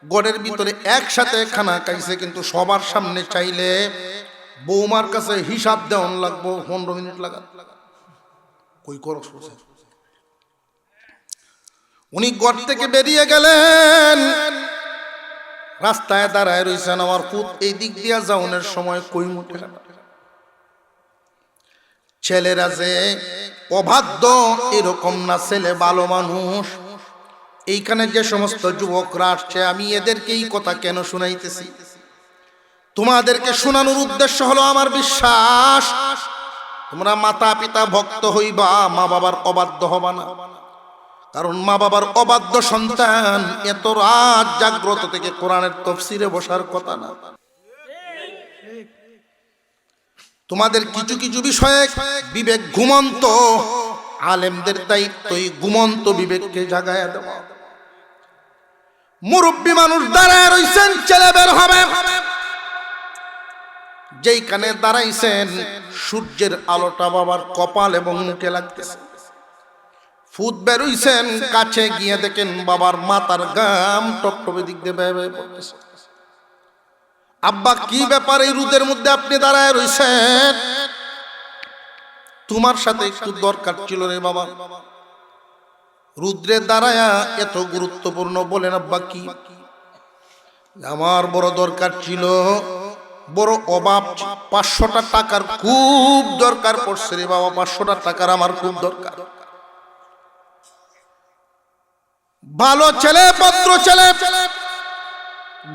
গড়ের ভিতরে একসাথে খানা খাইছে, কিন্তু সবার সামনে চাইলে বৌমার কাছে হিসাব দেওয়ান লাগবো, 15 মিনিট লাগা কই করো। উনি ঘর থেকে বেরিয়ে গেলেন, রাস্তায় দাঁড়ায় রয়েছেন। আমার পুত এই দিক দিয়া যাওনের সময় কই মুটে। ছেলেরা যে অবাধ্য এরকম না, ছেলে ভালো মানুষ। এইখানে যে সমস্ত যুবকরা আসছে, আমি এদেরকে এই কথা কেন শুনাইতেছি? তোমাদেরকে শোনানোর উদ্দেশ্য হলো আমার বিশ্বাস তোমরা মাতা পিতা ভক্ত হইবা, মা বাবার অবাধ্য হবা না। কারণ মা বাবার অবাধ্য সন্তান এত রাত জাগ্রত থেকে কোরআনের তাফসীরে বসার কথা না। তোমাদের কিছু কিছু বিষয়ে বিবেক ঘুমন্ত, আলেমদের দায়িত্বই ঘুমন্ত বিবেককে জাগায়া দেওয়া। মুরব্বী মানুষ দাঁড়ায় রইছেন, ছেলে বের হবে। যেইখানে দাঁড়াইছেন সূর্যের আলোটা বাবার কপাল এবং মুখে লাগতেছে। ফুট বেরোইছেন, কাছে গিয়ে দেখেন বাবার মাথার গাম টপটপে দিক দিয়ে বেয়ে বেয়ে পড়তেছে। আব্বা কি ব্যাপার, এই রোদের মধ্যে আপনি দাঁড়ায় রইছেন? তোমার সাথে একটু দরকার ছিল রে বাবা। রুদ্রে দাঁড়ায়া এত গুরুত্বপূর্ণ বলেন, আব্বা কি? আমার বড় দরকার ছিল, বড় অভাব, 500টা টাকার খুব দরকার পড়ছে রে বাবা, 500টা টাকার আমার খুব দরকার। ভালো ছেলে, ভদ্র ছেলে,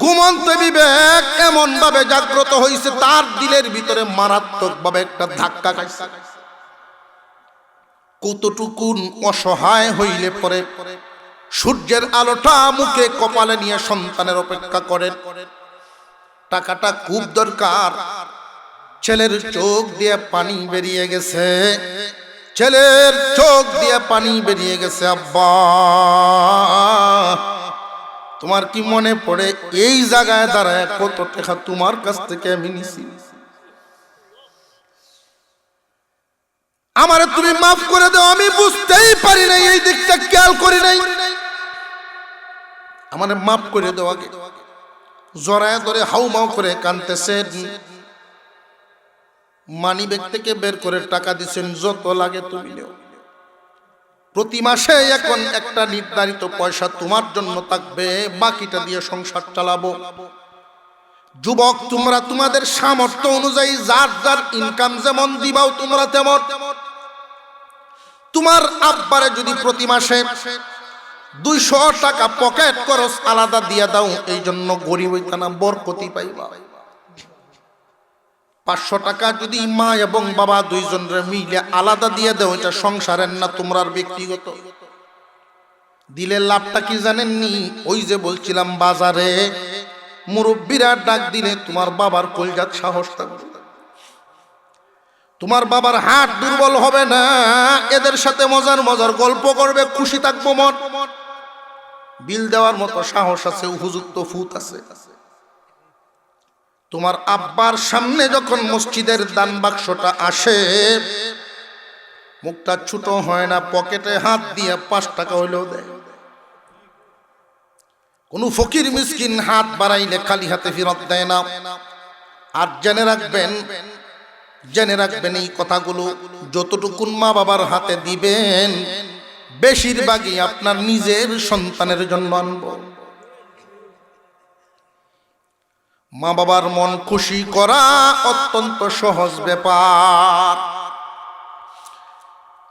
ঘুমন্ত বিবেক এমন ভাবে জাগ্রত হয়েছে, তার দিলের ভিতরে মারাত্মক ভাবে একটা ধাক্কা খাইছে। কতটুকুন অসহায় হইলে পরে সূর্যের আলোটা মুখে কপালে নিয়ে সন্তানের অপেক্ষা করেন। টাকাটা খুব দরকার। ছেলের চোখ দিয়ে পানি বেরিয়ে গেছে, ছেলের চোখ দিয়ে পানি বেরিয়ে গেছে। আব্বা, তোমার কি মনে পড়ে এই জায়গায় দাঁড়ায় কত টাকা তোমার কাছ থেকে আমি নিছি? আমারে তুমি মাফ করে দাও, আমি বুঝতেই পারি নাই, এই দিকটা খেয়াল করি নাই, আমারে মাফ করে দাও। আগে জড়ায় ধরে হাউমাউ করে কাঁদতেছেন। মানি ব্যাগ থেকে বের করে টাকা দিচ্ছেন, যত লাগে তুমি নেও। প্রতি মাসে এখন একটা নির্ধারিত পয়সা তোমার জন্য থাকবে, বাকিটা দিয়ে সংসার চালাবো। যুবক, তোমরা তোমাদের সামর্থ্য অনুযায়ী যার যার ইনকাম যেমন দিবাও তোমরা তেমন। তোমার আব্বারে যদি প্রতি মাসে 200 টাকা পকেট খরচ আলাদা দিয়ে দাও, এই জন্য গরিব হইতা না, বরকতি পাইবা। 500 টাকা যদি মা এবং বাবা দুইজনের মিলে আলাদা দিয়ে দাও, এটা সংসারের না তোমার ব্যক্তিগত। দিলে লাভটা কি জানেননি? ওই যে বলছিলাম, বাজারে মুরব্বীরা ডাক দিলে তোমার বাবার কলজাত সাহস থাকবে, তোমার বাবার হাত দুর্বল হবে না, এদের সাথে মজার মজার গল্প করবে, খুশি থাকবো মন। বিল দেওয়ার মতো সাহস আছে, উপযুক্ত ফুত আছে। তোমার আব্বার সামনে যখন মসজিদের দান বাক্সটা আসে, মুখটা ছোট হয় না, পকেটে হাত দিয়ে 5 টাকা হইলেও দেয়। কোন ফকির মিসকিন হাত বাড়াইলে খালি হাতে ফেরত দেয় না। আর জেনে রাখবেন এই কথাগুলো, যতটুকুন মা বাবার হাতে দিবেন বেশিরভাগই আপনার নিজের সন্তানের জন্য আনবো। মা বাবার মন খুশি করা অত্যন্ত সহজ ব্যাপার।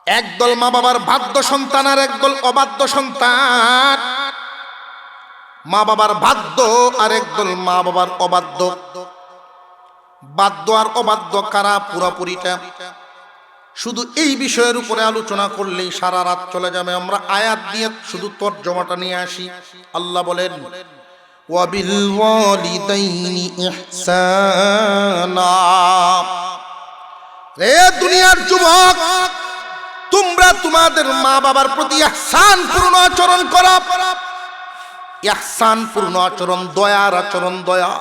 একদল মা বাবার বাধ্য সন্তান আর একদল অবাধ্য সন্তান। মা বাবার বাধ্য আর একদল মা বাবার অবাধ্য। বাধ্য আর অবাধ্য কারা পুরোপুরিটা শুধু এই বিষয়ের উপরে আলোচনা করলেই সারা রাত চলে যাবে। আমরা আয়াত দিয়ে শুধু তরজমাটা নিয়ে আসি। আল্লাহ বলেন, ওয়াবিল ওয়ালিদাইনি ইহসানা। রে দুনিয়ার যুবক, তোমরা তোমাদের মা বাবার প্রতি ইহসান পূর্ণ আচরণ করো। ইহসান পূর্ণ আচরণ, দয়ার আচরণ, দয়া।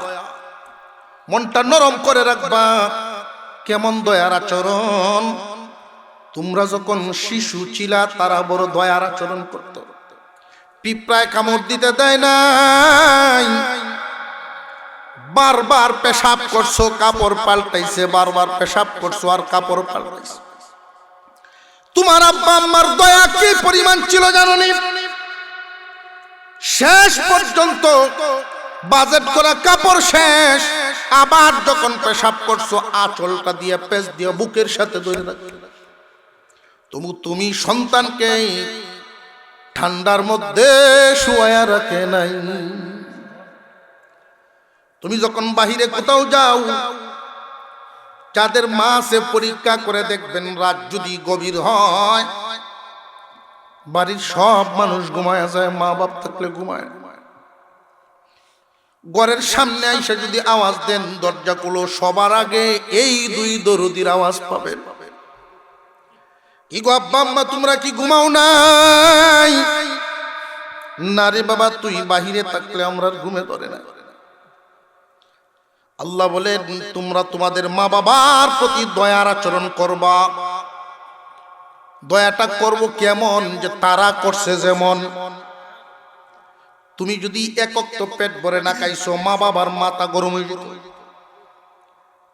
মনটা নরম করে রাখবা। কেমন দয়ার আচরণ? তোমরা যখন শিশু ছিলা তারা বড় দয়ার আচরণ করত। পিঁপড়ায় কামড় দিতে দেয় নাই, বারবার পেশাব করছো, কাপড় পাল্টাইছে, বারবার পেশাব করছো আর কাপড় পাল্টাইছে। তোমার আব্বা আম্মার দয়া কি পরিমাণ ছিল জানোনি? শেষ পর্যন্ত বাজেট করা কাপড় শেষ, আবার যখন পেশাব করছো আঁচলটা দিয়ে পেঁচ দিয়ে বুকের সাথে ধরে রাখছো। তুমি সন্তানকে ঠান্ডার মধ্যে শুয়ায়া রাখে নাই। তুমি যখন বাহিরে কোথাও যাও, যাদের মা আছে পরীক্ষা করে দেখবেন, রাত যদি গভীর হয় বাড়ির সব মানুষ ঘুমায় যায়, মা বাপ থাকলে ঘুমায়। ঘরের সামনে আইসা যদি আওয়াজ দেন দরজা খুলো, সবার আগে এই 2 দরদির আওয়াজ পাবেন। কি গো আব্বা আম্মা, তোমরা কি ঘুমাও নাই? না রে বাবা, তুই বাহিরে থাকলে আমরা ঘুমে ধরে না। আল্লাহ বলেন, তোমরা তোমাদের মা বাবার প্রতি দয়ার আচরণ করবা। দয়াটা করব কেমন? যে তারা করছে যেমন। তুমি যদি এক ওয়াক্ত পেট ভরে না খাইছো, মা বাবার মাথা গরম হয়ে যেত।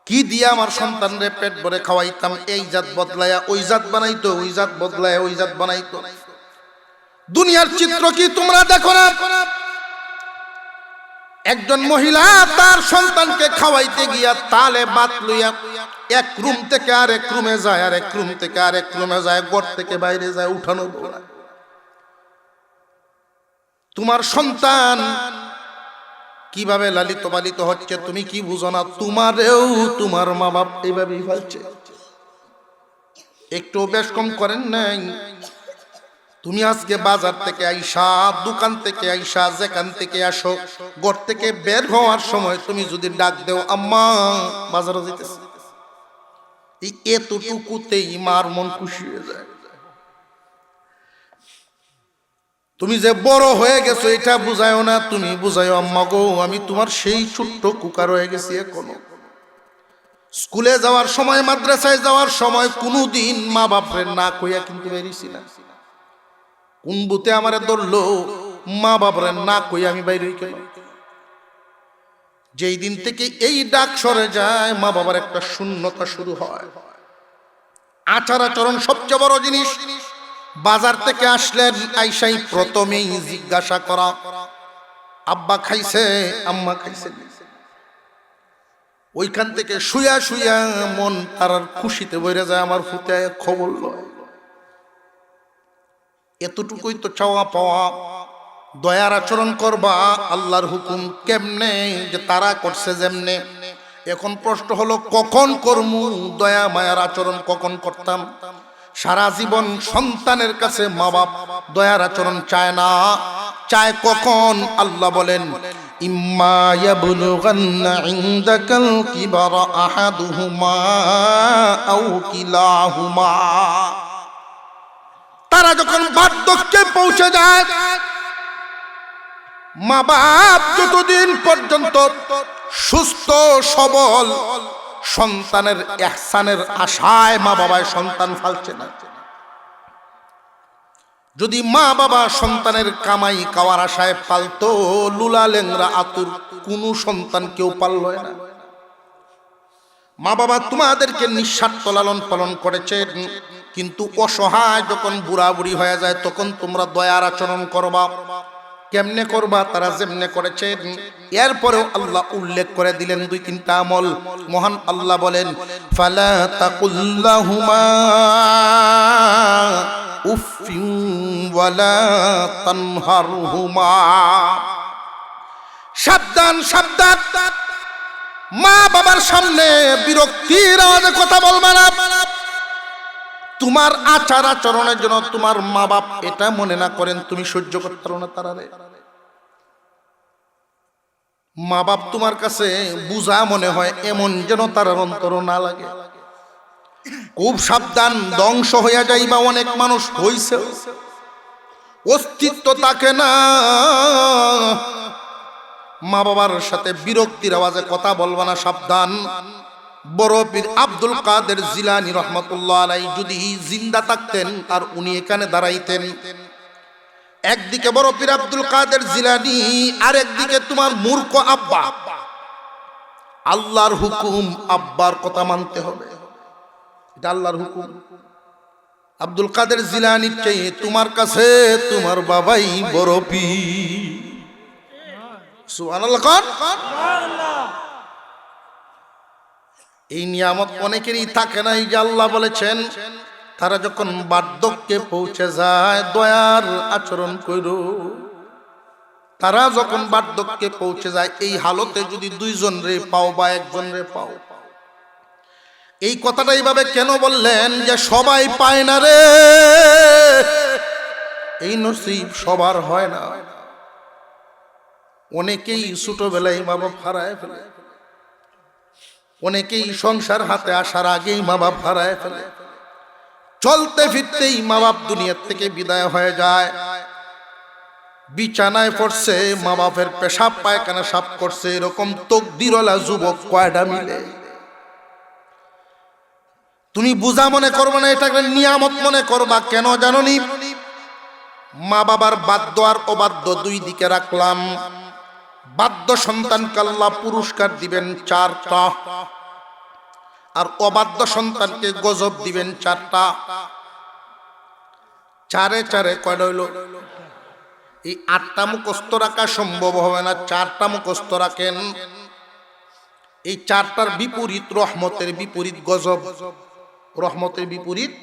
কি দিয়ে আমার সন্তানরে পেট ভরে খাওয়াইতাম, এই জাত বদলায়া ওই জাত বানাইতো, ওই জাত বদলায়া ওই জাত বানাইতো। দুনিয়ার চিত্র কি তোমরা দেখো না? একজন মহিলা তার সন্তানকে খাওয়াইতে গিয়া তালে বাত লইয়া এক রুম থেকে আরেক রুমে যায়, আরেক রুম থেকে আরেক রুমে যায়, ঘর থেকে বাইরে যায়, উঠানো না। তোমার সন্তান কিভাবে লালিত পালিত হচ্ছে তুমি কি বুঝো না? তোমারেও তোমার মা বাপ এইভাবেই ফেলছে। একটু বেশ কম করেন নাই? তুমি আজকে বাজার থেকে আইসা, দোকান থেকে আইসা, যেখান থেকে আসো, ঘর থেকে বের হওয়ার সময় তুমি যদি ডাক দেও আম্মা বাজারে যেতেছি, এই এতটুকুতেই মার মন খুশি হয়ে যায়। তুমি যে বড় হয়ে গেছো এটা বুঝায়ও না, তুমি বুঝায়ও আম্মা গো আমি তোমার সেই ছোট্ট কুকার হয়ে গেছি এখনো। স্কুলে যাওয়ার সময়, মাদ্রাসায় যাওয়ার সময় কোনোদিন মা বাপরে না কইয়া কিন্তু বেরিয়েছি না। কোন বুতে আমারে ধরলো মা বাপরে না কইয়া আমি বাইরে কেন? যেই দিন থেকে এই ডাক সরে যায় মা বাবার একটা শূন্যতা শুরু হয়। আচার আচরণ সবচেয়ে বড় জিনিস। বাজার থেকে আসলেন, আইসাই প্রথমেই জিজ্ঞাসা করা আব্বা খাইছে, আম্মা খাইছে। ওইখান থেকে শুয়া শুয়া মন তার খুশিতে বইরে যায়, আমার ফুটে খবর লয়। এতটুকুই তো চাওয়া পাওয়া। দয়ার আচরণ করবা, আল্লাহর হুকুম কেমনে যে তারা করছে যেমনে। এখন প্রশ্ন হলো কখন করমু দয়া মায়ার আচরণ? কখন করতাম? সারা জীবন সন্তানের কাছে মা বাপ দয়ার আচরণ চায় না, চায় কখন? আল্লাহ বলেন ইম্মা ইয়াবলুগান্না ইনদাকাল কিবারা আহাদুহুমা আও কিলাহুমা। তারা যখন বার্ধক্যে পৌঁছে যায়, মা বাপ যতদিন পর্যন্ত সুস্থ সবল সন্তানের ইহসানের আশায় মা বাবায় সন্তান ফালছে না। যদি মা বাবা সন্তানের কামাই খাওয়ার আশায় পালতো, লুলা লেংরা আতুর কোন সন্তান কেউ পালল না। মা বাবা তোমাদেরকে নিঃস্বার্থ লালন পালন করেছেন, কিন্তু অসহায় যখন বুড়া বুড়ি হয়ে যায় তখন তোমরা দয়ার আচরণ করবা। কেমনে করবা? তারা যেমনে করেছেন। এরপরেও আল্লাহ উল্লেখ করে দিলেন দুই তিনটা আমল। মহান আল্লাহ বলেন ফালা তাকুল্লাহুমা উফিন ওয়ালা তানহারহুমা। সাবধান সাবধান, মা বাবার সামনে বিরক্তির আওয়াজে কথা বলবা না। তোমার আচার আচরণের জন্য তোমার মা বাপ এটা মনে না করেন তুমি সহ্য করতে পারো না তারারে। মা বাপ তোমার কাছে বুঝা মনে হয় এমন যেন তার অন্তর না লাগে। খুব সাবধান, ধ্বংস হইয়া যাইবা। অনেক মানুষ হইছে, অস্তিত্ব থাকে না। মা বাবার সাথে বিরক্তির আওয়াজে কথা বলবা না, সাবধান। বড় পীর আব্দুল কাদের জিলানী রহমাতুল্লাহ আলাইহি যদি জিন্দা থাকতেন আর উনি এখানে দাঁড়াইতেন, একদিকে বড় পীর আব্দুল কাদের জিলানী আর একদিকে তোমার মূর্খ আব্বা। আল্লাহর হুকুম, আব্বার কথা মানতে হবে, এটা আল্লাহর হুকুম। আব্দুল কাদের জিলানীর চেয়ে তোমার কাছে তোমার বাবাই বড় পীর। সুবহানাল্লাহ। এই নিয়ামত অনেকেরই থাকে না। এই যে আল্লাহ বলেছেন তারা যখন বার্ধক্যে পৌঁছে যায় দয়ার আচরণ করো। তারা যখন বার্ধক্যে পৌঁছে যায়, এই হালতে যদি দুইজন রে পাও বা একজন রে পাও, এই কথাটা এইভাবে কেন বললেন যে সবাই পায় না রে, এই নসিব সবার হয় না। অনেকেই ছোটবেলায় মা বাপ হারায় ফেলে, অনেকেই সংসার হাতে আসার আগেই মা বাপ হারায় ফেলে, চলতে ফিরতেই মা বাপ দুনিয়ার থেকে বিদায় হয়ে যায়। বিছানায় পড়ছে, মা বাপের পেশাব পায়খানা সাফ করছে, এরকম তকদিরওয়ালা যুবক কয়টা মিলে? তুমি বুঝা মনে করবে না, এটাকে নিয়ামত মনে করবা। কেন জানোনি? মা বাবার বাধ্য আর অবাধ্য দুই দিকে রাখলাম। বাধ্য সন্তানকে আল্লাহ পুরস্কার দিবেন 4টা, আর অবাধ্য সন্তানকে গজব দিবেন 4টা। চারে চারে কয়টা হইল? এই 8টা মুখস্থ রাখা সম্ভব হবে না, 4টা মুখস্থ রাখেন। এই 4টার বিপরীত রহমতের বিপরীত গজব, রহমতের বিপরীত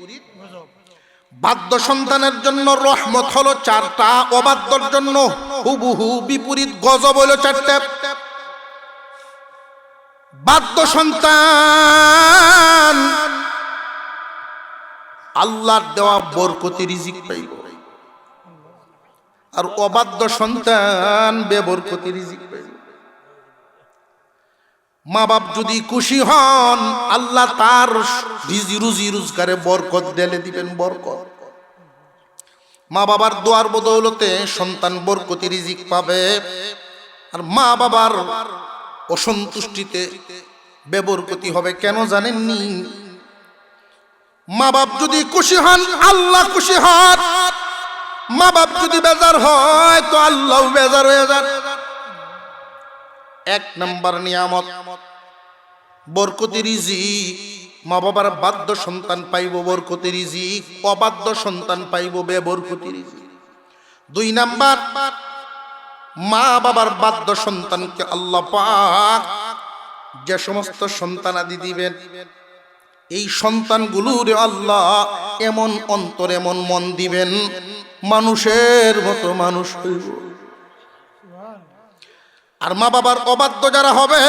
গজব। বাধ্য সন্তানের জন্য রহমত হলো 4টা, অবাধ্যর জন্য হুবহু বিপরীত গজব হলো 4টা। বাধ্য সন্তান আল্লাহর দেওয়া বরকতি রিজিক পাইব, আর অবাধ্য সন্তান বেবরকতি রিজিক পাইব। মা বাপ যদি খুশি হন, আল্লাহ তার রুজি রোজগারে বরকত ঢেলে দিবেন, বরকত। মা বাবার দোয়ার বদৌলতে সন্তান বরকতি রিজিক পাবে, আর মা বাবার অসন্তুষ্টিতে বেবরকতি হবে। কেন জানেননি? মা বাপ যদি খুশি হন, আল্লাহ খুশি হন। মা বাপ যদি বেজার হয়, তো আল্লাহ বেজার হয়ে যান। 1 নম্বর নিয়ামত বরকতি রিজিক। মা বাবার বাধ্য সন্তান পাইব বরকতি রিজিক, অবাধ্য সন্তান পাইব বেবরকতি রিজিক। 2 নাম্বার, মা বাবার বাধ্য সন্তানকে আল্লাহ পাক যে সমস্ত সন্তানাদি দিবেন, এই সন্তানগুলোরে আল্লাহ এমন অন্তর, এমন মন দিবেন, মানুষের মতো মানুষ হইব। আর মা বাবার অবাধ্য যারা হবে,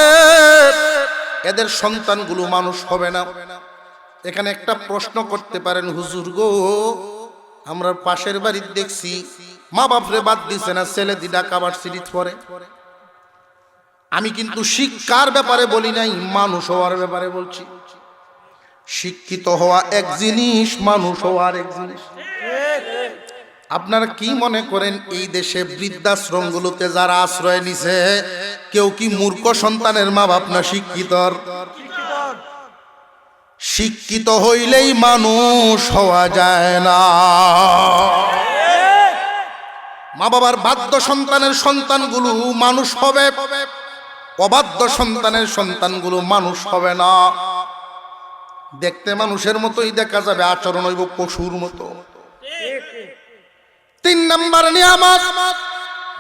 এদের সন্তানগুলো মানুষ হবে না। এখানে একটা প্রশ্ন করতে পারেন, হুজুর গো, আমরা পাশের বাড়ির দেখছি মা বাপরে বাদ দিছে না, ছেলে দি ঢাকা ভার্সিটিতে পড়ে। আমি কিন্তু শিক্ষার ব্যাপারে বলি নাই, মানুষ হওয়ার ব্যাপারে বলছি। শিক্ষিত হওয়া এক জিনিস, মানুষ হওয়া আরেক জিনিস। আপনারা কি মনে করেন এই দেশে বৃদ্ধাশ্রমগুলোতে যারা আশ্রয় নিছে, কেউ কি মূর্খ সন্তানের মা বাপ না শিক্ষিত? শিক্ষিত হইলেই মানুষ হওয়া যায় না। মা বাবার বাধ্য সন্তানের সন্তানগুলো মানুষ হবে, অবাধ্য সন্তানের সন্তানগুলো মানুষ হবে না। দেখতে মানুষের মতোই দেখা যাবে, আচরণ হইব পশুর মতো। 3 নম্বর নিয়ামত,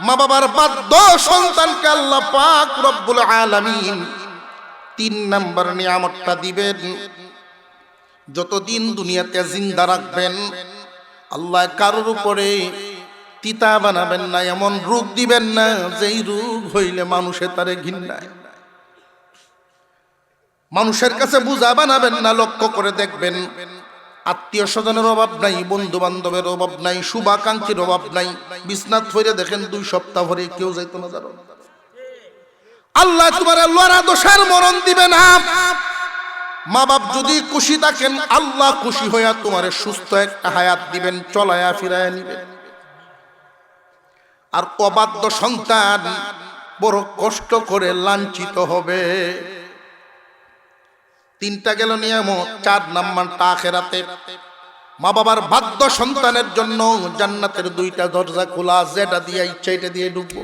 মা বাবার বাধ্য সন্তানকে আল্লাহ পাক রব্বুল আলামিন 3 নম্বর নিয়ামতটা দিবেন। যতদিন দুনিয়াতে জিন্দা রাখবেন, আল্লাহ কারোর উপরে তিতা বানাবেন না, এমন রোগ দিবেন না যেই রোগ হইলে মানুষে তারে ঘৃণায়। মানুষের কাছে বুঝা বানাবেন না। লক্ষ্য করে দেখবেন, আত্মীয় স্বজনের অভাব নাই, বন্ধু বান্ধবের অভাব নাই, শুভাকাঙ্ক্ষীর অভাব নাই। বিছনাত ফিরে দেখেন 2 সপ্তাহ ভরে কেউ যাইতো না জানো। আল্লাহ তোমার লড়া দোষের মরণ দিবে না। মা বাপ যদি খুশি থাকেন, আল্লাহ খুশি হইয়া তোমারে সুস্থ একটা হায়াত দিবেন, চলায়া ফিরায়া নিবেন। আর অবাধ্য সন্তান বড় কষ্ট করে লাঞ্ছিত হবে। 3টা গেল নিয়ামত। 4 নাম্বারটা আখিরাতে। মা বাবার বাধ্য সন্তানের জন্য জান্নাতের 2টা দরজা খোলা, যেটা দিয়ে ইচ্ছা এটা দিয়ে ঢুকবো।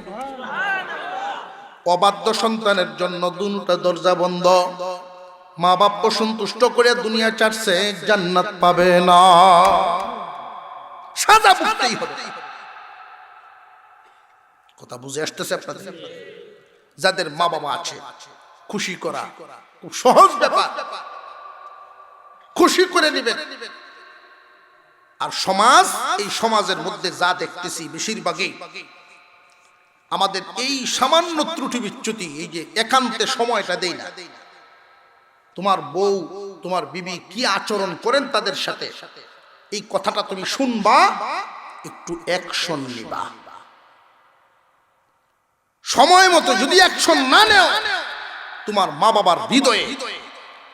অবাধ্য সন্তানের জন্য 2টা দরজা বন্ধ। মা বাপ সন্তুষ্ট করে দুনিয়া ছাড়ছে, জান্নাত পাবে না, সাজা ভুগতেই হবে। কথা বুঝে আসতেছে আপনাদের? যাদের মা বাবা আছে, খুশি করা খুব সহজ ব্যাপার, খুশি করে দিবেন। আর সমাজ, এই সমাজের মধ্যে যা দেখতেছি বেশিরভাগই আমাদের এই সামান্য ত্রুটি বিচ্যুতি, এই যে একান্তে সময়টা দেই না। তোমার বউ, তোমার বিবি কি আচরণ করেন তাদের সাথে, এই কথাটা তুমি শুনবা, একটু অ্যাকশন নিবা। সময় মতো যদি অ্যাকশন না নেও, তোমার মা বাবার হৃদয়ে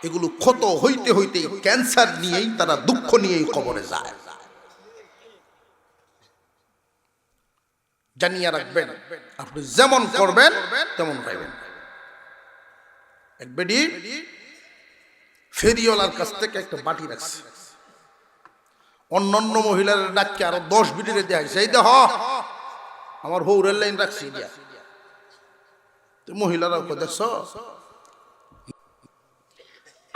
এগুলো ক্ষত হইতে হইতে ক্যান্সার নিয়েই তারা দুঃখ নিয়েই কবরে যায়। জানিয়ে রাখবেন, আপনি যেমন করবেন তেমন পাইবেন। এক বেডি ফেরিওয়ালার কাছ থেকে একটা বাটি রাখছে, অন্যান্য মহিলার ডাককে আরো 10 বিটিরে দেয়, সেই দেহ আমার হৌরের লাইন রাখছি দিয়া। মহিলারা দেখছ,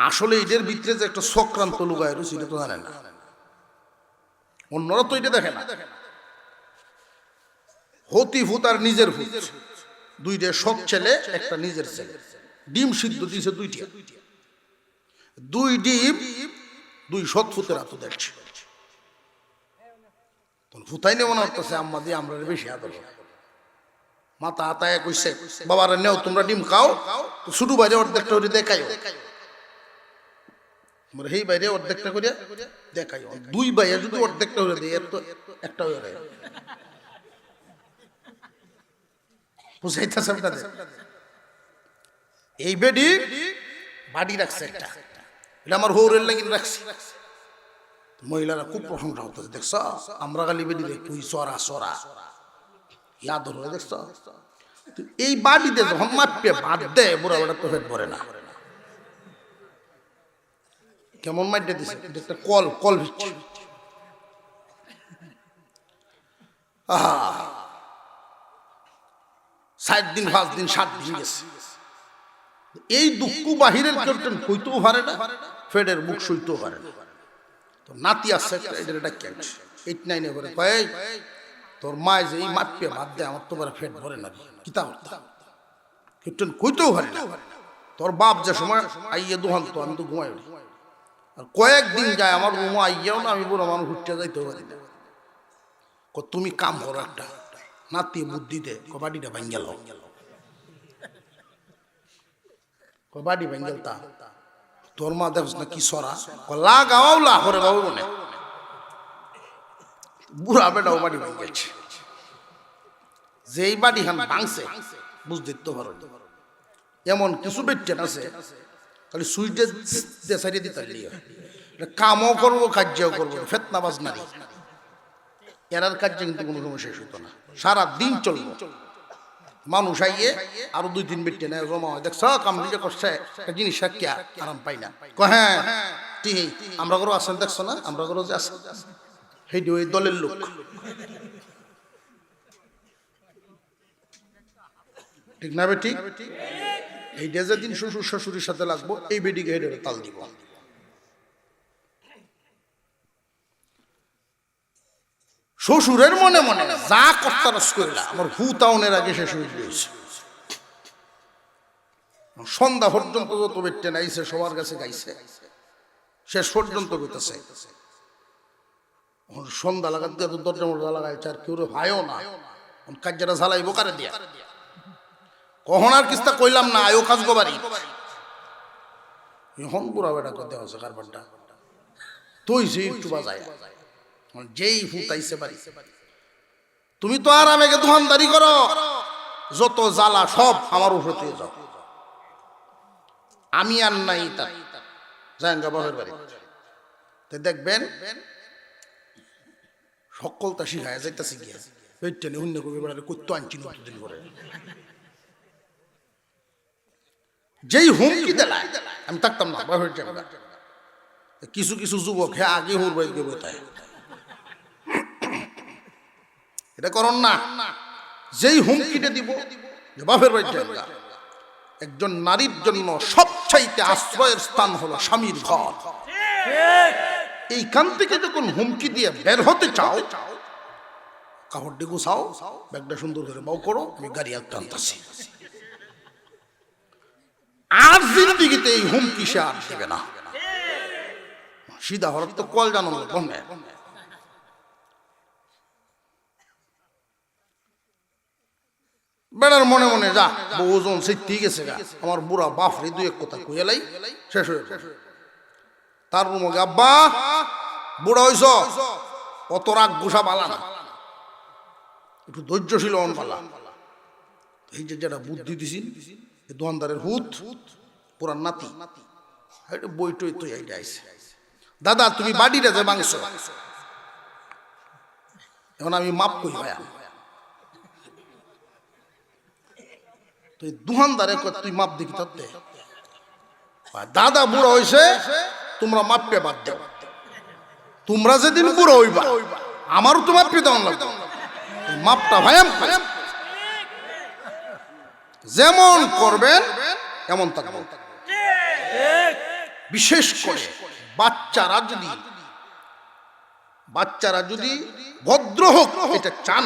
আসলে এদের ভিতরে যে একটা চক্রান্ত লুকায় রয়েছে এটা তো জানেন না, অন্যরা তো এটা দেখে না। হতি ভূত আর নিজের ভূত, দুইটা সৎ ছেলে একটা নিজের ছেলে, ডিম সিদ্ধ দিয়েছে দুইটা, দুই ডিম দুই সৎ ভূতের হাতে দেখছে। ভূতাই নেই মনে হচ্ছে আম্মা দিয়ে আমরা বেশি আদর, মাথা হাতায় কইছে বাবারা নেও তোমরা ডিম খাও, তো ছোট বাইরে অর্ধেকটা করে দেখাইও, এই বাইরে অর্ধেকটা করে দেখাইও, দুই বাইরে যদি অর্ধেকটা করে দেয় তো একটা হয়ে যায়। বুঝাইতেছে আপনাদের? এই বেডি বাড়ি রাখছে একটা, এটা আমার হৌরের লাগিন রাখছি। মহিলারা খুব প্রশংসা হতেছে, দেখছ আমরা খালি বেডি রে তুই সরা সরা ইয়া ধরে দেখছ। এই বাড়িতে যখন মাপে ভাত দেয় বুড়া বেড়া তো পেট ভরে না। কেমন মাইটে দিছে একটা কল কল ভিচ্ছে। আহা 7 দিন 5 দিন 7 দিন গেছে, এই দুঃখ বাহিরের কীর্তন কইতেও পারে না, ফেডের মুখ সইতেও পারে না। তো নাতি আছে এদের এটা কেন 8 9 করে কয় তোর মা যে এই মাপে ভাত দেয় আমার তো ফেট ভরে না, কিতা করতাম কীর্তন কইতেও পারে না। তোর বাপ যে সময় আইয়ে দোহান তো আমি তো ঘুমাই উঠি, আর কয়েকদিন যায় আমার রুমে আইয়াও না, আমি বুড়ো মানুষ উঠতে যাইতেও পারি না। তুমি কাম করো একটা, নাতি বুদ্ধি দে কবাডিটা ভাঙ্গেল, কবাডি ভাঙ্গেল তা তোর মা দেখছ না কি সরা লাগাও লা করে বাবু মনে বুড়া বেটাও বাড়ি ভাঙ্গেছে। যেই বাড়ি হান ভাঙছে বুঝতে তো পারো, এমন কিছু বেটেন আছে খালি সুইচে দেশারিয়ে দিতে কামও করবো কার্যও করবো, ফেতনাবাজ নারী, এরার কার্য কিন্তু কোনো সময় শেষ হতো না, সারা দিন চলবো। মানুষ আইয়ে আরো 2-3 বেটে নেয় জমা হয়, দেখছ কাম নিজে করছে জিনিস আরাম পাই না। হ্যাঁ ঠিক আমরা করো আসেন, দেখছো না আমরা করো যে আসেন, সেই ওই দলের লোক। ঠিক না বে ঠিক? এইটা যেদিন শ্বশুর শাশুড়ির সাথে লাগবো এই বেডিকে হেডে তাল দিব। শ্বশুরের মনে মনে যা কর্তারস করিলা আমার হুতাউনের আগে শেষ হয়ে গিয়েছে। সন্ধ্যা পর্যন্ত যত বেটে নাইছে সবার কাছে গাইছে, শেষ পর্যন্ত কইতেছে সন্ধ্যা লাগাত দিয়ে দরজা মরজা লাগাইছে, আর কেউ ভাইও না কাজটা ঝালাইবো কারে দিয়া। কখন আর কিস্তা কইলাম না আয়ো কাজ গোবারি, এখন পুরা বেটা করতে হচ্ছে কারবারটা তুই যে একটু বাজায় যেই ফুটাইছে পারি। তুমি তো আর আমাকে দোকানদারি করো, যত জ্বালা সব আমার উপরে তুই যাও, আমি আর নাই তার জায়গা বাপের বাড়ি। দেখবেন সকলটা শিখায় যাইতেছে গিয়া পেটে অন্য কবি বেড়ালে করতো আনছি নতুন করে। যেই হুমকি দিলায় আমি থাকতাম না বাপের জায়গা। কিছু কিছু যুবক হ্যাঁ আগে হুর বাইকে বোতায় এটা করন না। যেই হুমকিটা দিব বাপের বাড়ির জায়গা, একজন নারীর জন্য সবচাইতে আশ্রয়ের স্থান হলো স্বামীর ঘর। এইখান থেকে যখন হুমকি দিয়ে বের হতে চাও, কাপড় ডে গুছাও, ব্যাগটা সুন্দর করে বাউ করো, আমি গাড়ি একটা আনতেছি। আর জিন্দিগিতে এই হুমকি সে আর দেবে না। সিধা হরফ তো কল জানো বন্ধে। বেড়ার মনে মনে যা বহুজন সে ঠিক আছে গা, আমার বুড়া বাপরে 2-1 কথা কইলাই শেষ হয়ে তার রুমে আব্বা বুড়া হইছ অত রাগ গুসা বালা না, একটু ধৈর্যশীল হন বালা। এই যে যেটা বুদ্ধি দিছি দোকানদারের হুত পুরান নাতি বই টই তুই এইটা আইছে, দাদা তুমি বাড়িটা যে মাংস এখন আমি মাপ করি ভাইয়া। তুই দোকানদারে তুই মাপ দেখি তোর দাদা বুড়ো হইছে তোমরা মাপে বাদ দাও, তোমরা যেদিন বুড়ো হইবা আমারও তো মাপে দেওয়া লাগবে, মাপটা ভাইয়াম যেমন করবেন এমন থাকবে। বিশেষ করে বাচ্চারা যদি ভদ্র হোক এটা চান,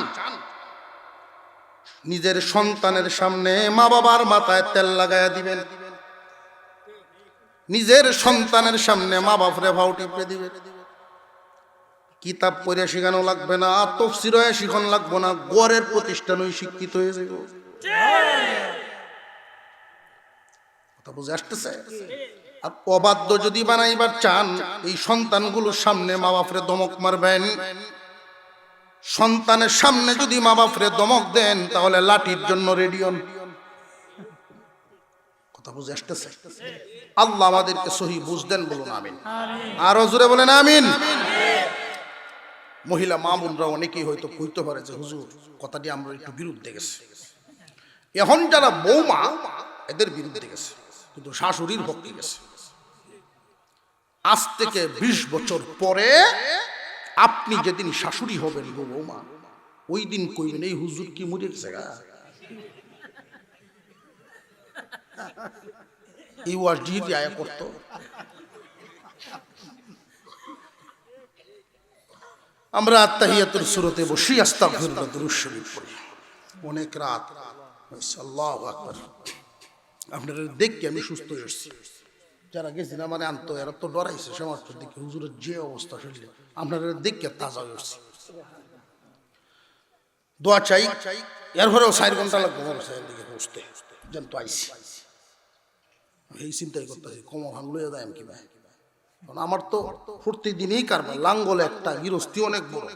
নিজের সন্তানের সামনে মা বাবার মাথায় তেল লাগায়া দিবেন, নিজের সন্তানের সামনে মা বাপরে ভাও টিপে দিবেন। কিতাব পড়ে শেখানো লাগবে না, তাফসীর হয়ে শিখানো লাগবে না, গড়ের প্রতিষ্ঠানই শিক্ষিত হয়ে যাবে। কথা বুঝে আসতেছে? আর অবাধ্য যদি বানাইবার চান, এই সন্তানগুলোর সামনে মা বাপরে দমক মারবেন। সন্তানের সামনে যদি মা বাপরে দমক দেন তাহলে লাঠির জন্য রেডি হন। কথা বুঝে আসতেছে? আল্লাহ আমাদেরকে সহি বুঝ দেন, বলুন আমিন। আরো জোরে বলেন আমিন। মহিলা মামুনরা অনেকেই হয়তো কইতে পারে যে হুজুর কথাটি আমরা একটু বিরুদ্ধে গেছে। এখন যারা বৌমা এদের বিরুদ্ধে গেছে, কিন্তু শাশুড়ির পক্ষে গেছে। আজ থেকে 20 বছর পরে আপনি যেদিন শাশুড়ি হবেন গো বৌমা, ওই দিন কইবেন এই হুজুর কি মরে গেছে গা, এই ওয়াজ জিটি আয়া করতো। আমরা আত্তাহিয়াতুর সূরাতে বসি আস্তাগফিরুল্লাহ দুরূদ শরীফ পড়ি, অনেক রাত। আল্লাহু আকবার। আপনারা দেখি আমি সুস্থ হয়ে আসছি। যারা গেছেন আমার আনতো এরা তো ডরাইছে সমাজ দেখে, হুজুরের যে অবস্থা শরীরে, আপনারা দেখে তাজা হয়ে আসছি। দোয়া চাই, এরপরেও 4 ঘন্টা লাগবে আমার দিকে পৌঁছতে, যেন তো আইসি। এই চিন্তাই করতেছি কমা ভাঙ লইয়া দেয় কি ভাই, কারণ আমার তো প্রতিদিনই কারবার, লাঙ্গল একটা, গৃহস্থী অনেক বড়।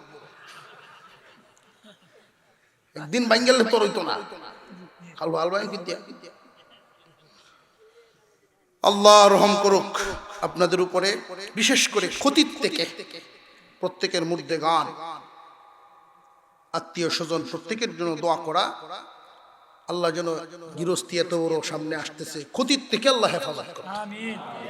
একদিন বাইন গেলে তোর হইতো না, খালু আলবাই কিন্তু। আল্লাহ রহম করুক আপনাদের উপরে, বিশেষ করে ক্ষতির থেকে প্রত্যেকের মধ্যে গান, আত্মীয় স্বজন প্রত্যেকের জন্য দোয়া করা। আল্লাহ যেন গৃহস্থী এত বড় সামনে আসতেছে, ক্ষতির থেকে আল্লাহ হেফাজত করে।